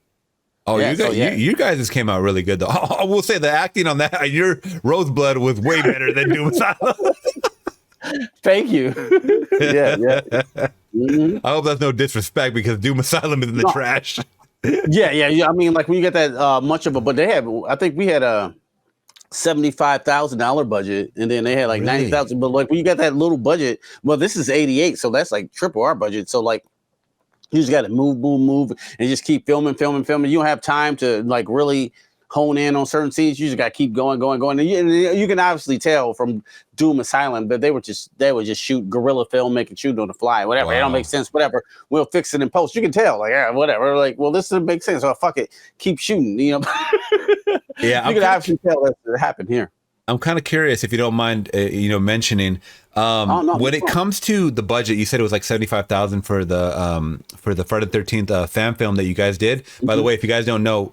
Speaker 5: Oh, you guys just came out really good though. I will say the acting on that, your Roseblood was way better than Doom Asylum.
Speaker 6: Thank you. Yeah.
Speaker 5: I hope that's no disrespect because Doom Asylum is in the trash.
Speaker 6: Yeah. I mean, like when you get that much of a, but I think we had a $75,000 budget, and then they had like 90,000. But like when you got that little budget, well, this is 88, so that's like triple our budget. So like, you just got to move, and just keep filming. You don't have time to like really hone in on certain scenes. You just got to keep going. And you can obviously tell from Doom Asylum that they would just shoot guerrilla filmmaking, shoot on the fly, whatever. Wow. It don't make sense. Whatever. We'll fix it in post. You can tell, like, yeah, whatever. Like, well, this doesn't make sense. So fuck it, keep shooting. You know.
Speaker 5: Yeah,
Speaker 6: you can obviously tell that happened here.
Speaker 5: I'm kind of curious if you don't mind, mentioning when it comes to the budget. You said it was like $75,000 for the Friday the 13th fan film that you guys did. By the way, if you guys don't know,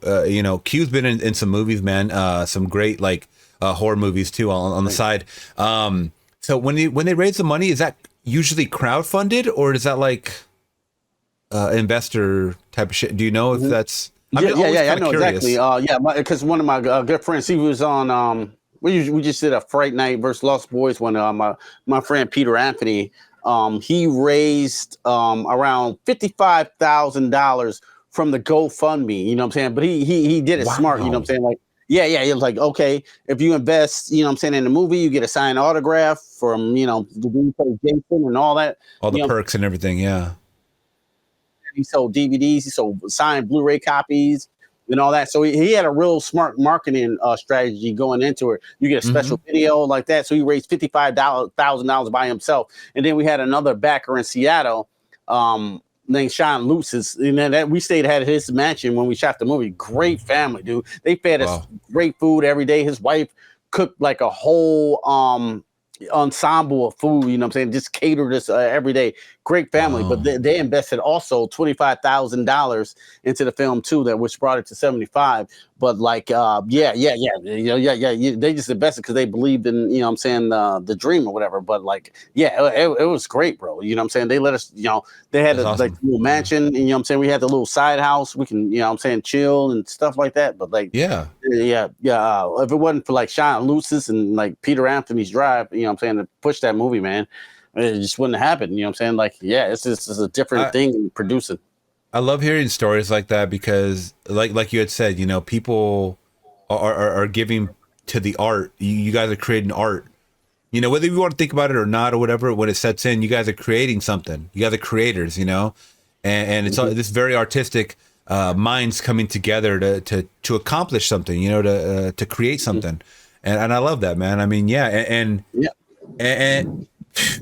Speaker 5: Q's been in some movies, man. Some great like horror movies too on the side. So when they raise the money, is that usually crowdfunded or is that like? investor type of shit. Do you know if that's?
Speaker 6: I know curious. Exactly. Because one of my good friends, he was on. We just did a Fright Night versus Lost Boys when my friend Peter Anthony, he raised around $55,000 from the GoFundMe. You know what I'm saying? But he did it smart. You know what I'm saying? Like. Yeah. It was like, okay, if you invest, you know what I'm saying, in the movie, you get a signed autograph from, the dude played Jason and all that.
Speaker 5: All the perks and everything, yeah.
Speaker 6: He sold DVDs, he sold signed Blu-ray copies and all that. So he had a real smart marketing strategy going into it. You get a special video like that. So he raised $55,000 by himself. And then we had another backer in Seattle, named Sean Lucis, that we stayed at his mansion when we shot the movie. Great family, dude. They fed us great food every day. His wife cooked like a whole ensemble of food, you know what I'm saying, just catered us every day. Great family. But they invested also $25,000 into the film too, which brought it to 75. But like they just invested because they believed in, you know what I'm saying, the dream or whatever. But like, it was great, bro. You know what I'm saying? They let us, they had a like little mansion, and you know what I'm saying, we had the little side house, we can, you know what I'm saying, chill and stuff like that. But like if it wasn't for like Sean Lucis and like Peter Anthony's drive, you know what I'm saying, to push that movie, man, it just wouldn't happen. You know what I'm saying? Like, it's just a different thing in producing.
Speaker 5: I love hearing stories like that because, like you had said, people are giving to the art. You guys are creating art. Whether you want to think about it or not or whatever, when it sets in, you guys are creating something. You guys are creators, and it's this very artistic minds coming together to accomplish something, to create something. And I love that, man. I mean, and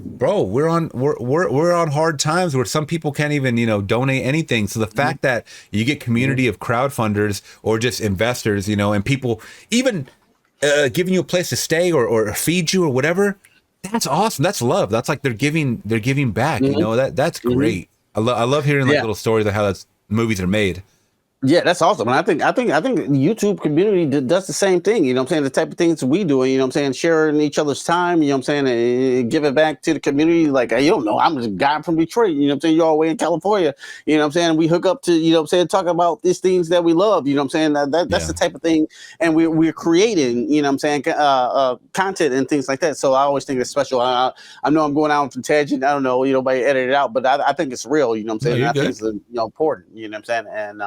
Speaker 5: bro, we're on hard times where some people can't even donate anything. So the fact that you get community of crowdfunders or just investors, and people even giving you a place to stay or feed you or whatever, that's awesome. That's love. That's like they're giving back. That's great. I love hearing like little stories of how movies are made.
Speaker 6: Yeah, that's awesome. And I think YouTube community does the same thing. You know what I'm saying? The type of things we do, you know what I'm saying, sharing each other's time, you know what I'm saying, and give it back to the community. Like, you don't know, I'm a guy from Detroit, you know what I'm saying, you're all the way in California, you know what I'm saying, we hook up to, you know what I'm saying, talk about these things that we love, you know what I'm saying, that's the type of thing, and we're creating, you know what I'm saying, content and things like that. So I always think it's special. I know I'm going out on tangent, I don't know, nobody edit it out, but I think it's real, you know what I'm saying, I think it's important, you know what I'm saying, and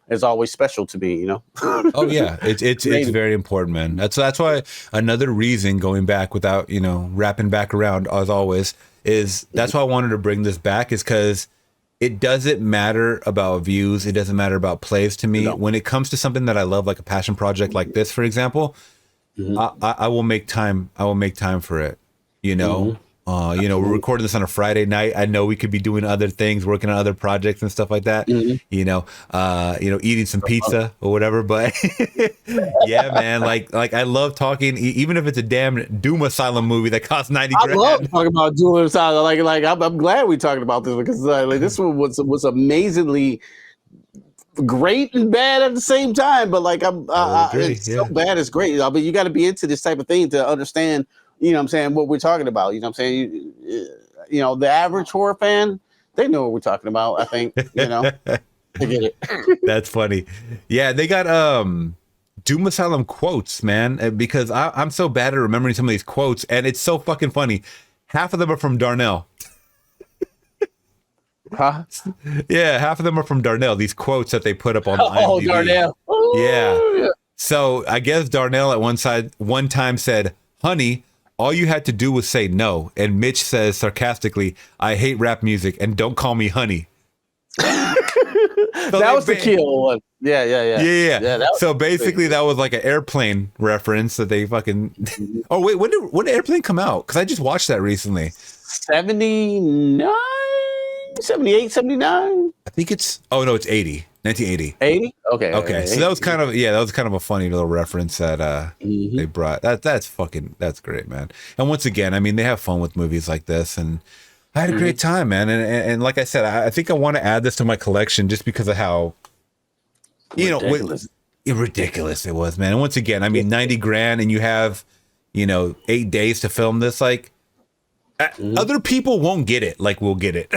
Speaker 6: it's always special to me,
Speaker 5: Oh yeah, it's very important, man. That's why another reason, going back without wrapping back around as always, is that's why I wanted to bring this back, is because it doesn't matter about views, it doesn't matter about plays to me. When it comes to something that I love, like a passion project like this, for example, I will make time. I will make time for it. We're recording this on a Friday night. I know we could be doing other things, working on other projects and stuff like that. Eating some pizza or whatever. But yeah, man, like I love talking, even if it's a damn Doom Asylum movie that costs $90,000.
Speaker 6: I love talking about Doom Asylum. Like I'm glad we're talking about this, because this one was amazingly great and bad at the same time. But like so bad it's great. I mean, you got to be into this type of thing to understand. You know what I'm saying, what we're talking about. You know what I'm saying? The average horror fan, they know what we're talking about, I think. They get it.
Speaker 5: That's funny. Yeah, they got Doom Asylum quotes, man, because I'm so bad at remembering some of these quotes, and it's so fucking funny. Half of them are from Darnell.
Speaker 6: Huh?
Speaker 5: Yeah, half of them are from Darnell, these quotes that they put up on the IMDb.
Speaker 6: Oh, Darnell.
Speaker 5: Yeah. So I guess Darnell at one time said, "Honey, all you had to do was say no." And Mitch says sarcastically, "I hate rap music, and don't call me honey."
Speaker 6: That was the kill one. Yeah.
Speaker 5: So basically, that was like an Airplane reference that they fucking. Oh wait, when did Airplane come out? Because I just watched that recently.
Speaker 6: 79, 78, 79.
Speaker 5: I think it's. Oh no, it's 80. 1980.
Speaker 6: 80? Okay.
Speaker 5: So that was kind of a funny little reference that they brought. That's great, man. And once again, I mean, they have fun with movies like this, and I had a great time, man. And like I said, I think I want to add this to my collection just because of how ridiculous it was, man. And once again, I mean, $90,000, and you have 8 days to film this. Like, other people won't get it like we'll get it.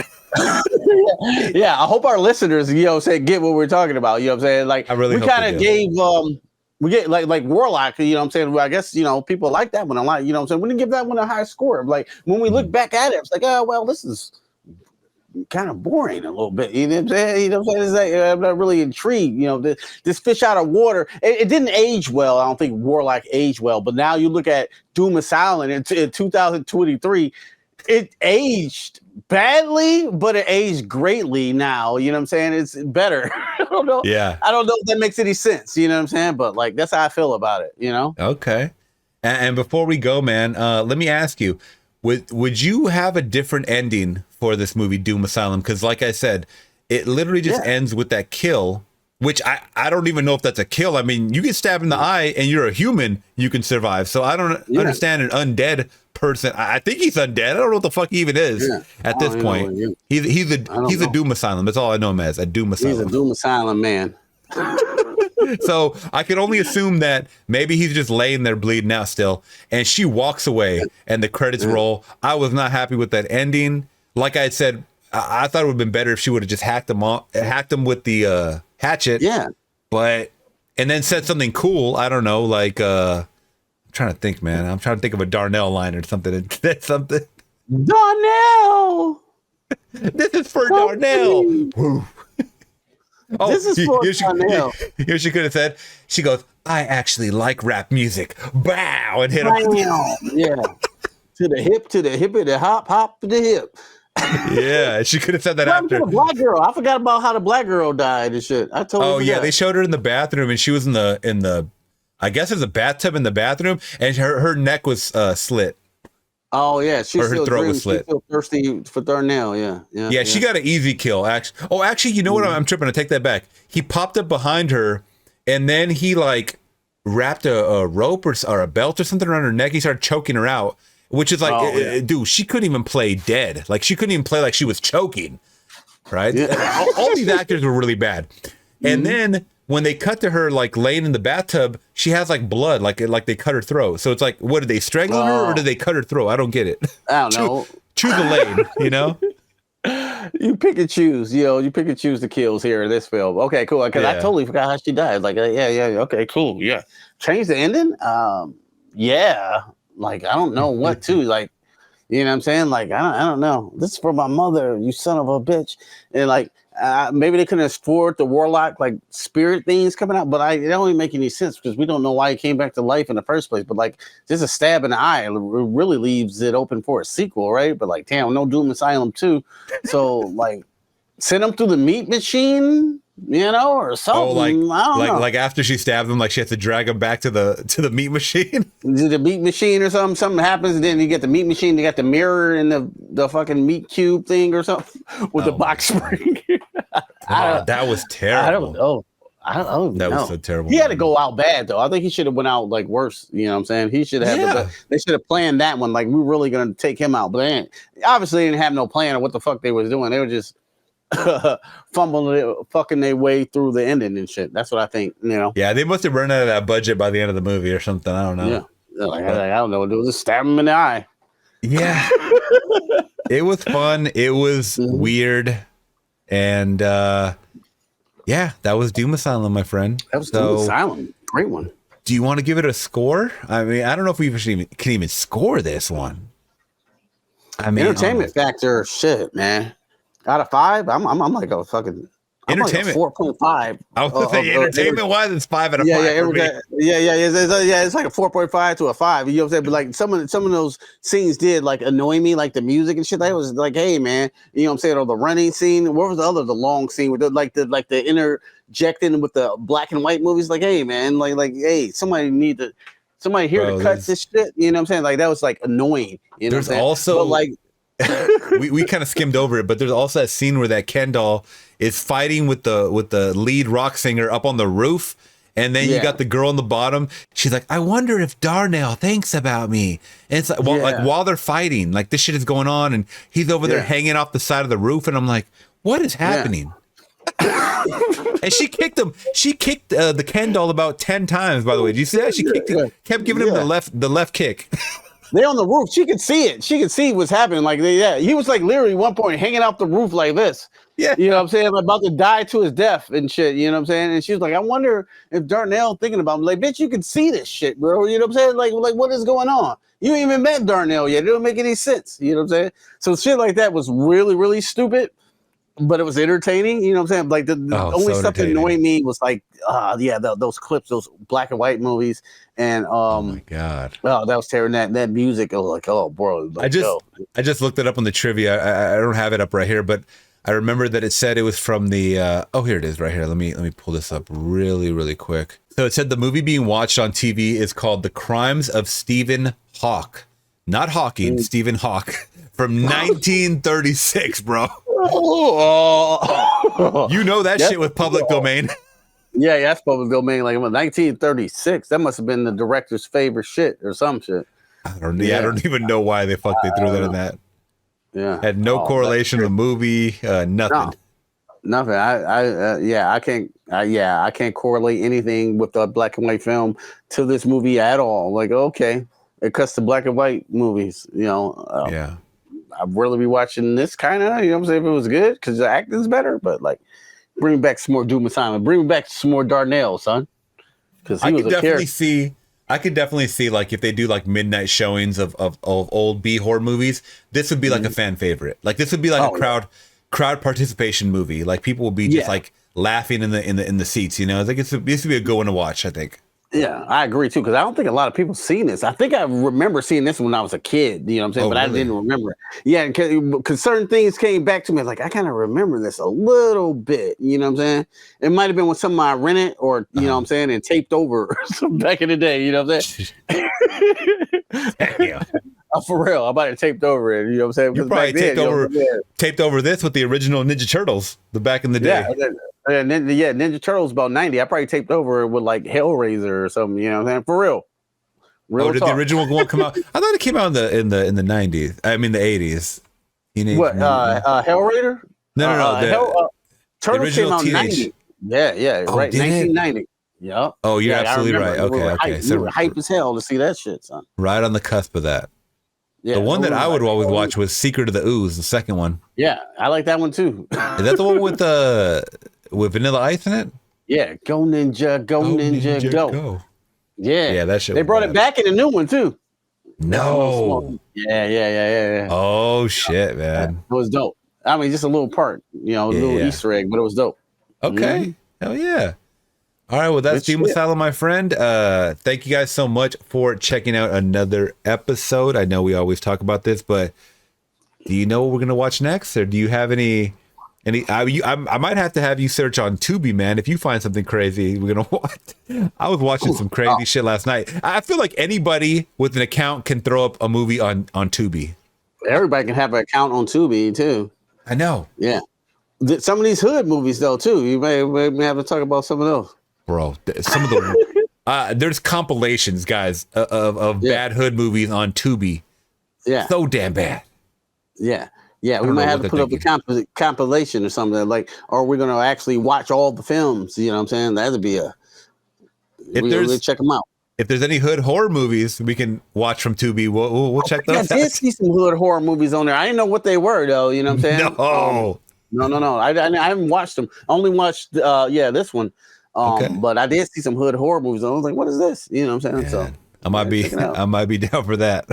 Speaker 6: Yeah, I hope our listeners, get what we're talking about. You know what I'm saying? Like,
Speaker 5: I really
Speaker 6: we kind of gave, we get like Warlock, you know what I'm saying? Well, I guess, people like that one a lot, you know what I'm saying? We didn't give that one a high score. Like, when we look back at it, it's like, oh, well, this is kind of boring a little bit. You know what I'm saying? You know what I'm saying? It's like, I'm not really intrigued. This fish out of water. It didn't age well. I don't think Warlock aged well. But now you look at Doom Asylum in 2023, it aged badly, but it aged greatly now. You know what I'm saying? It's better. I don't know.
Speaker 5: Yeah.
Speaker 6: I don't know if that makes any sense. You know what I'm saying? But like, that's how I feel about it,
Speaker 5: Okay. And before we go, man, let me ask you, would you have a different ending for this movie, Doom Asylum? Because like I said, it literally just ends with that kill, which I don't even know if that's a kill. I mean, you get stabbed in the eye and you're a human, you can survive. So I don't understand an undead person. I think he's undead. I don't know what the fuck he even is at this point. He's a Doom Asylum. That's all I know him as, a Doom Asylum.
Speaker 6: He's a Doom Asylum man.
Speaker 5: So I can only assume that maybe he's just laying there bleeding out still, and she walks away and the credits roll. I was not happy with that ending. Like I had said, I thought it would have been better if she would have just hacked him with the hatchet.
Speaker 6: Yeah.
Speaker 5: And then said something cool. I don't know, like I'm trying to think, man. I'm trying to think of a Darnell line or something. Something.
Speaker 6: Darnell.
Speaker 5: This is for Darnell. Woo. Oh,
Speaker 6: this is for Darnell.
Speaker 5: Here she could have said, she goes, I actually like rap music. Bow, and hit him.
Speaker 6: Yeah. To the hip, to the hop to the hip.
Speaker 5: Yeah, she could have said that after.
Speaker 6: The black girl. I forgot about how the black girl died and shit. I totally
Speaker 5: forgot. They showed her in the bathroom, and she was in the I guess there's a bathtub in the bathroom, and her neck was slit.
Speaker 6: Oh yeah,
Speaker 5: her throat was slit.
Speaker 6: She's still thirsty for Darnell. Yeah.
Speaker 5: She got an easy kill. Actually, you know what? I'm tripping. I take that back. He popped up behind her, and then he like wrapped a rope or a belt or something around her neck. He started choking her out, which is like, dude, she couldn't even play dead. Like she couldn't even play like she was choking. Right? Yeah. All these actors were really bad. And then when they cut to her like laying in the bathtub, she has like blood, like they cut her throat. So it's like, what, did they strangle her or did they cut her throat? I don't get it.
Speaker 6: I don't know.
Speaker 5: Choose a lane, you know?
Speaker 6: You pick and choose, you pick and choose the kills here in this film. Okay, cool. Because I totally forgot how she died. Like, okay, cool. Yeah. Change the ending? Yeah. Like, I don't know what to. Like, you know what I'm saying? Like, I don't know. This is for my mother, you son of a bitch. And like, maybe they couldn't afford the Warlock like spirit things coming out, but it don't even make any sense because we don't know why he came back to life in the first place. But like, just a stab in the eye, it really leaves it open for a sequel, right? But like, damn, no Doom Asylum 2. So like, send him through the meat machine, or something.
Speaker 5: Oh,
Speaker 6: I don't know.
Speaker 5: Like after she stabbed him, like she has to drag him back to the meat machine.
Speaker 6: The meat machine or something. Something happens, and then you get the meat machine. You got the mirror and the fucking meat cube thing or something with the box spring.
Speaker 5: That was terrible.
Speaker 6: I don't know.
Speaker 5: That was so terrible.
Speaker 6: He had to go out bad though. I think he should have went out like worse. You know what I'm saying? He should have. They should have planned that one. Like we're really gonna take him out, but obviously they didn't have no plan of what the fuck they was doing. They were just fucking their way through the ending and shit. That's what I think.
Speaker 5: Yeah, they must have run out of that budget by the end of the movie or something. I don't know.
Speaker 6: Yeah, I don't know. It was just stab him in the eye.
Speaker 5: Yeah, it was fun. It was weird. And that was Doom Asylum, my friend.
Speaker 6: That was Doom Asylum. Great one.
Speaker 5: Do you want to give it a score? I mean, I don't know if we can even score this one. I mean,
Speaker 6: entertainment factor, shit, man. Out of 5, I'm like a fucking
Speaker 5: entertainment.
Speaker 6: Like 4.5.
Speaker 5: I was gonna say entertainment wise, it's 5 out of 5.
Speaker 6: It's like a 4.5 to a 5. You know what I'm saying? But like some of those scenes did like annoy me, like the music and shit. That was like, hey man, you know what I'm saying? Or the running scene. What was the long scene with the interjecting with the black and white movies? Like, hey man, like hey, somebody here to cut this shit. You know what I'm saying? Like that was like annoying. You know
Speaker 5: there's also like. we kind of skimmed over it, but there's also that scene where that Ken doll is fighting with the lead rock singer up on the roof, and then you got the girl on the bottom. She's like, I wonder if Darnell thinks about me. And it's like, while they're fighting, like this shit is going on, and he's over there hanging off the side of the roof, and I'm like, what is happening? And she kicked him. She kicked the Ken doll about 10 times. By the way, did you see that? She kept giving him the left kick.
Speaker 6: They on the roof. She could see it. She could see what's happening. Like, he was like literally one point hanging off the roof like this.
Speaker 5: Yeah.
Speaker 6: You know what I'm saying? About to die to his death and shit. You know what I'm saying? And she was like, I wonder if Darnell thinking about him. Like, bitch, you can see this shit, bro. You know what I'm saying? Like what is going on? You ain't even met Darnell yet. It don't make any sense. You know what I'm saying? So shit like that was really, really stupid. But it was entertaining, you know what I'm saying? Like the only stuff that annoyed me was like, those clips, those black and white movies, and
Speaker 5: oh my god,
Speaker 6: that was terrible. That music, I was like, oh, bro. Like,
Speaker 5: I just looked it up on the trivia. I don't have it up right here, but I remember that it said it was from the. Here it is, right here. Let me pull this up really, really quick. So it said the movie being watched on TV is called "The Crimes of Stephen Hawke," not Hawking, Stephen Hawke, from 1936, bro. You know that shit with public domain.
Speaker 6: Yeah, that's public domain. Like 1936. That must have been the director's favorite shit or some shit.
Speaker 5: I don't even know why they threw that in that.
Speaker 6: Yeah,
Speaker 5: had no correlation to the movie. Nothing.
Speaker 6: No, nothing. I can't correlate anything with the black and white film to this movie at all. Like, okay, it cuts to black and white movies. You know.
Speaker 5: Yeah.
Speaker 6: I'd really be watching this kind of, you know what I'm saying, if it was good, because the acting's better, but like, bring back some more Doom Asylum, bring back some more Darnell, son. Because I could definitely
Speaker 5: see like if they do like midnight showings of old B horror movies, this would be like a fan favorite. Like this would be like a crowd participation movie. Like people will be just like laughing in the seats, you know. Like this would be a good one to watch, I think.
Speaker 6: Yeah, I agree too, because I don't think a lot of people seen this. I think I remember seeing this when I was a kid, you know what I'm saying? But really? I didn't remember. Yeah, because certain things came back to me. Like, I kind of remember this a little bit, you know what I'm saying? It might have been when something I rented or, you know what I'm saying, and taped over back in the day, you know what I'm saying?
Speaker 5: Yeah.
Speaker 6: For real, I might have taped over it, you know what I'm saying?
Speaker 5: You probably taped over this with the original Ninja Turtles, the back in the day.
Speaker 6: Yeah, Ninja Turtles about 90. I probably taped over it with like Hellraiser or something, you know what I'm saying? For real.
Speaker 5: Did the original one come out? I thought it came out in the 90s. I mean the 80s.
Speaker 6: Hellraiser?
Speaker 5: No.
Speaker 6: Turtles came out in 90. Yeah, right. 1990. Yeah.
Speaker 5: Oh, you're absolutely right. Okay.
Speaker 6: So we were hype as hell to see that shit, son.
Speaker 5: Right on the cusp of that. Yeah, the one that I would always watch was Secret of the Ooze, the second one.
Speaker 6: Yeah, I like that one too.
Speaker 5: Is that the one with Vanilla Ice in it?
Speaker 6: Yeah, go Ninja, go Ninja, go. Yeah,
Speaker 5: that shit.
Speaker 6: They brought it back in a new one too.
Speaker 5: No.
Speaker 6: Yeah.
Speaker 5: Oh shit, man.
Speaker 6: It was dope. I mean, just a little part, you know, a little Easter egg, but it was dope.
Speaker 5: Okay. Hell yeah. All right, well, that's Doom Asylum, my friend. Thank you guys so much for checking out another episode. I know we always talk about this, but do you know what we're gonna watch next, or do you have any? I might have to have you search on Tubi, man. If you find something crazy, we're gonna watch. I was watching some crazy shit last night. I feel like anybody with an account can throw up a movie on Tubi.
Speaker 6: Everybody can have an account on Tubi too.
Speaker 5: I know.
Speaker 6: Yeah, some of these hood movies though too. You may have to talk about some of those.
Speaker 5: Bro, some of the there's compilations, guys, of bad hood movies on Tubi.
Speaker 6: Yeah,
Speaker 5: so damn bad.
Speaker 6: Yeah. We might have to put up a compilation or something like, or we're gonna actually watch all the films. You know what I'm saying? That'd be we'll check them out.
Speaker 5: If there's any hood horror movies we can watch from Tubi, we'll check those out. I did
Speaker 6: see some hood horror movies on there. I didn't know what they were though. You know what I'm saying? No. I haven't watched them. I only watched this one. But I did see some hood horror movies. I was like, what is this? You know what I'm saying? So
Speaker 5: I might be down for that.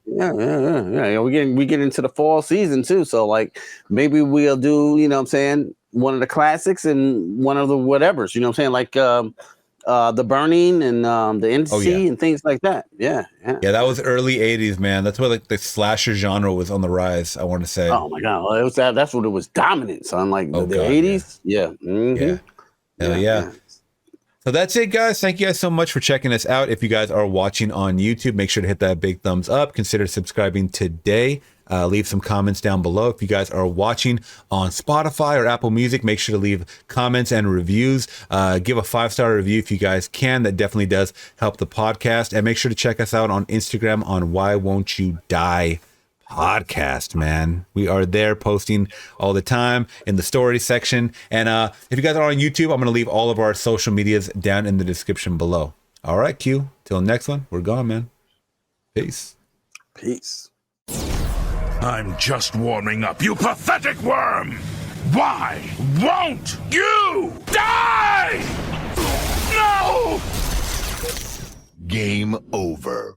Speaker 6: Yeah. We get into the fall season too. So like maybe we'll do, you know what I'm saying, one of the classics and one of the whatevers, you know what I'm saying? Like The Burning and The NC and things like that. Yeah.
Speaker 5: That was early 80s, man. That's where like the slasher genre was on the rise, I want to say.
Speaker 6: Oh my God. Well, that's what it was dominant, son. Like the 80s. Yeah. Mm-hmm.
Speaker 5: Hell yeah. So that's it, guys. Thank you guys so much for checking us out. If you guys are watching on YouTube, make sure to hit that big thumbs up. Consider subscribing today. Leave some comments down below. If you guys are watching on Spotify or Apple Music, make sure to leave comments and reviews. Give a 5-star review if you guys can. That definitely does help the podcast. And make sure to check us out on Instagram on Why Won't You Die Podcast, man. We are there posting all the time in the story section. And if you guys are on YouTube, I'm going to leave all of our social medias down in the description below. All right, Q. Till next one, we're gone, man. Peace.
Speaker 6: Peace.
Speaker 1: I'm just warming up, you pathetic worm! Why won't you die? No! Game over.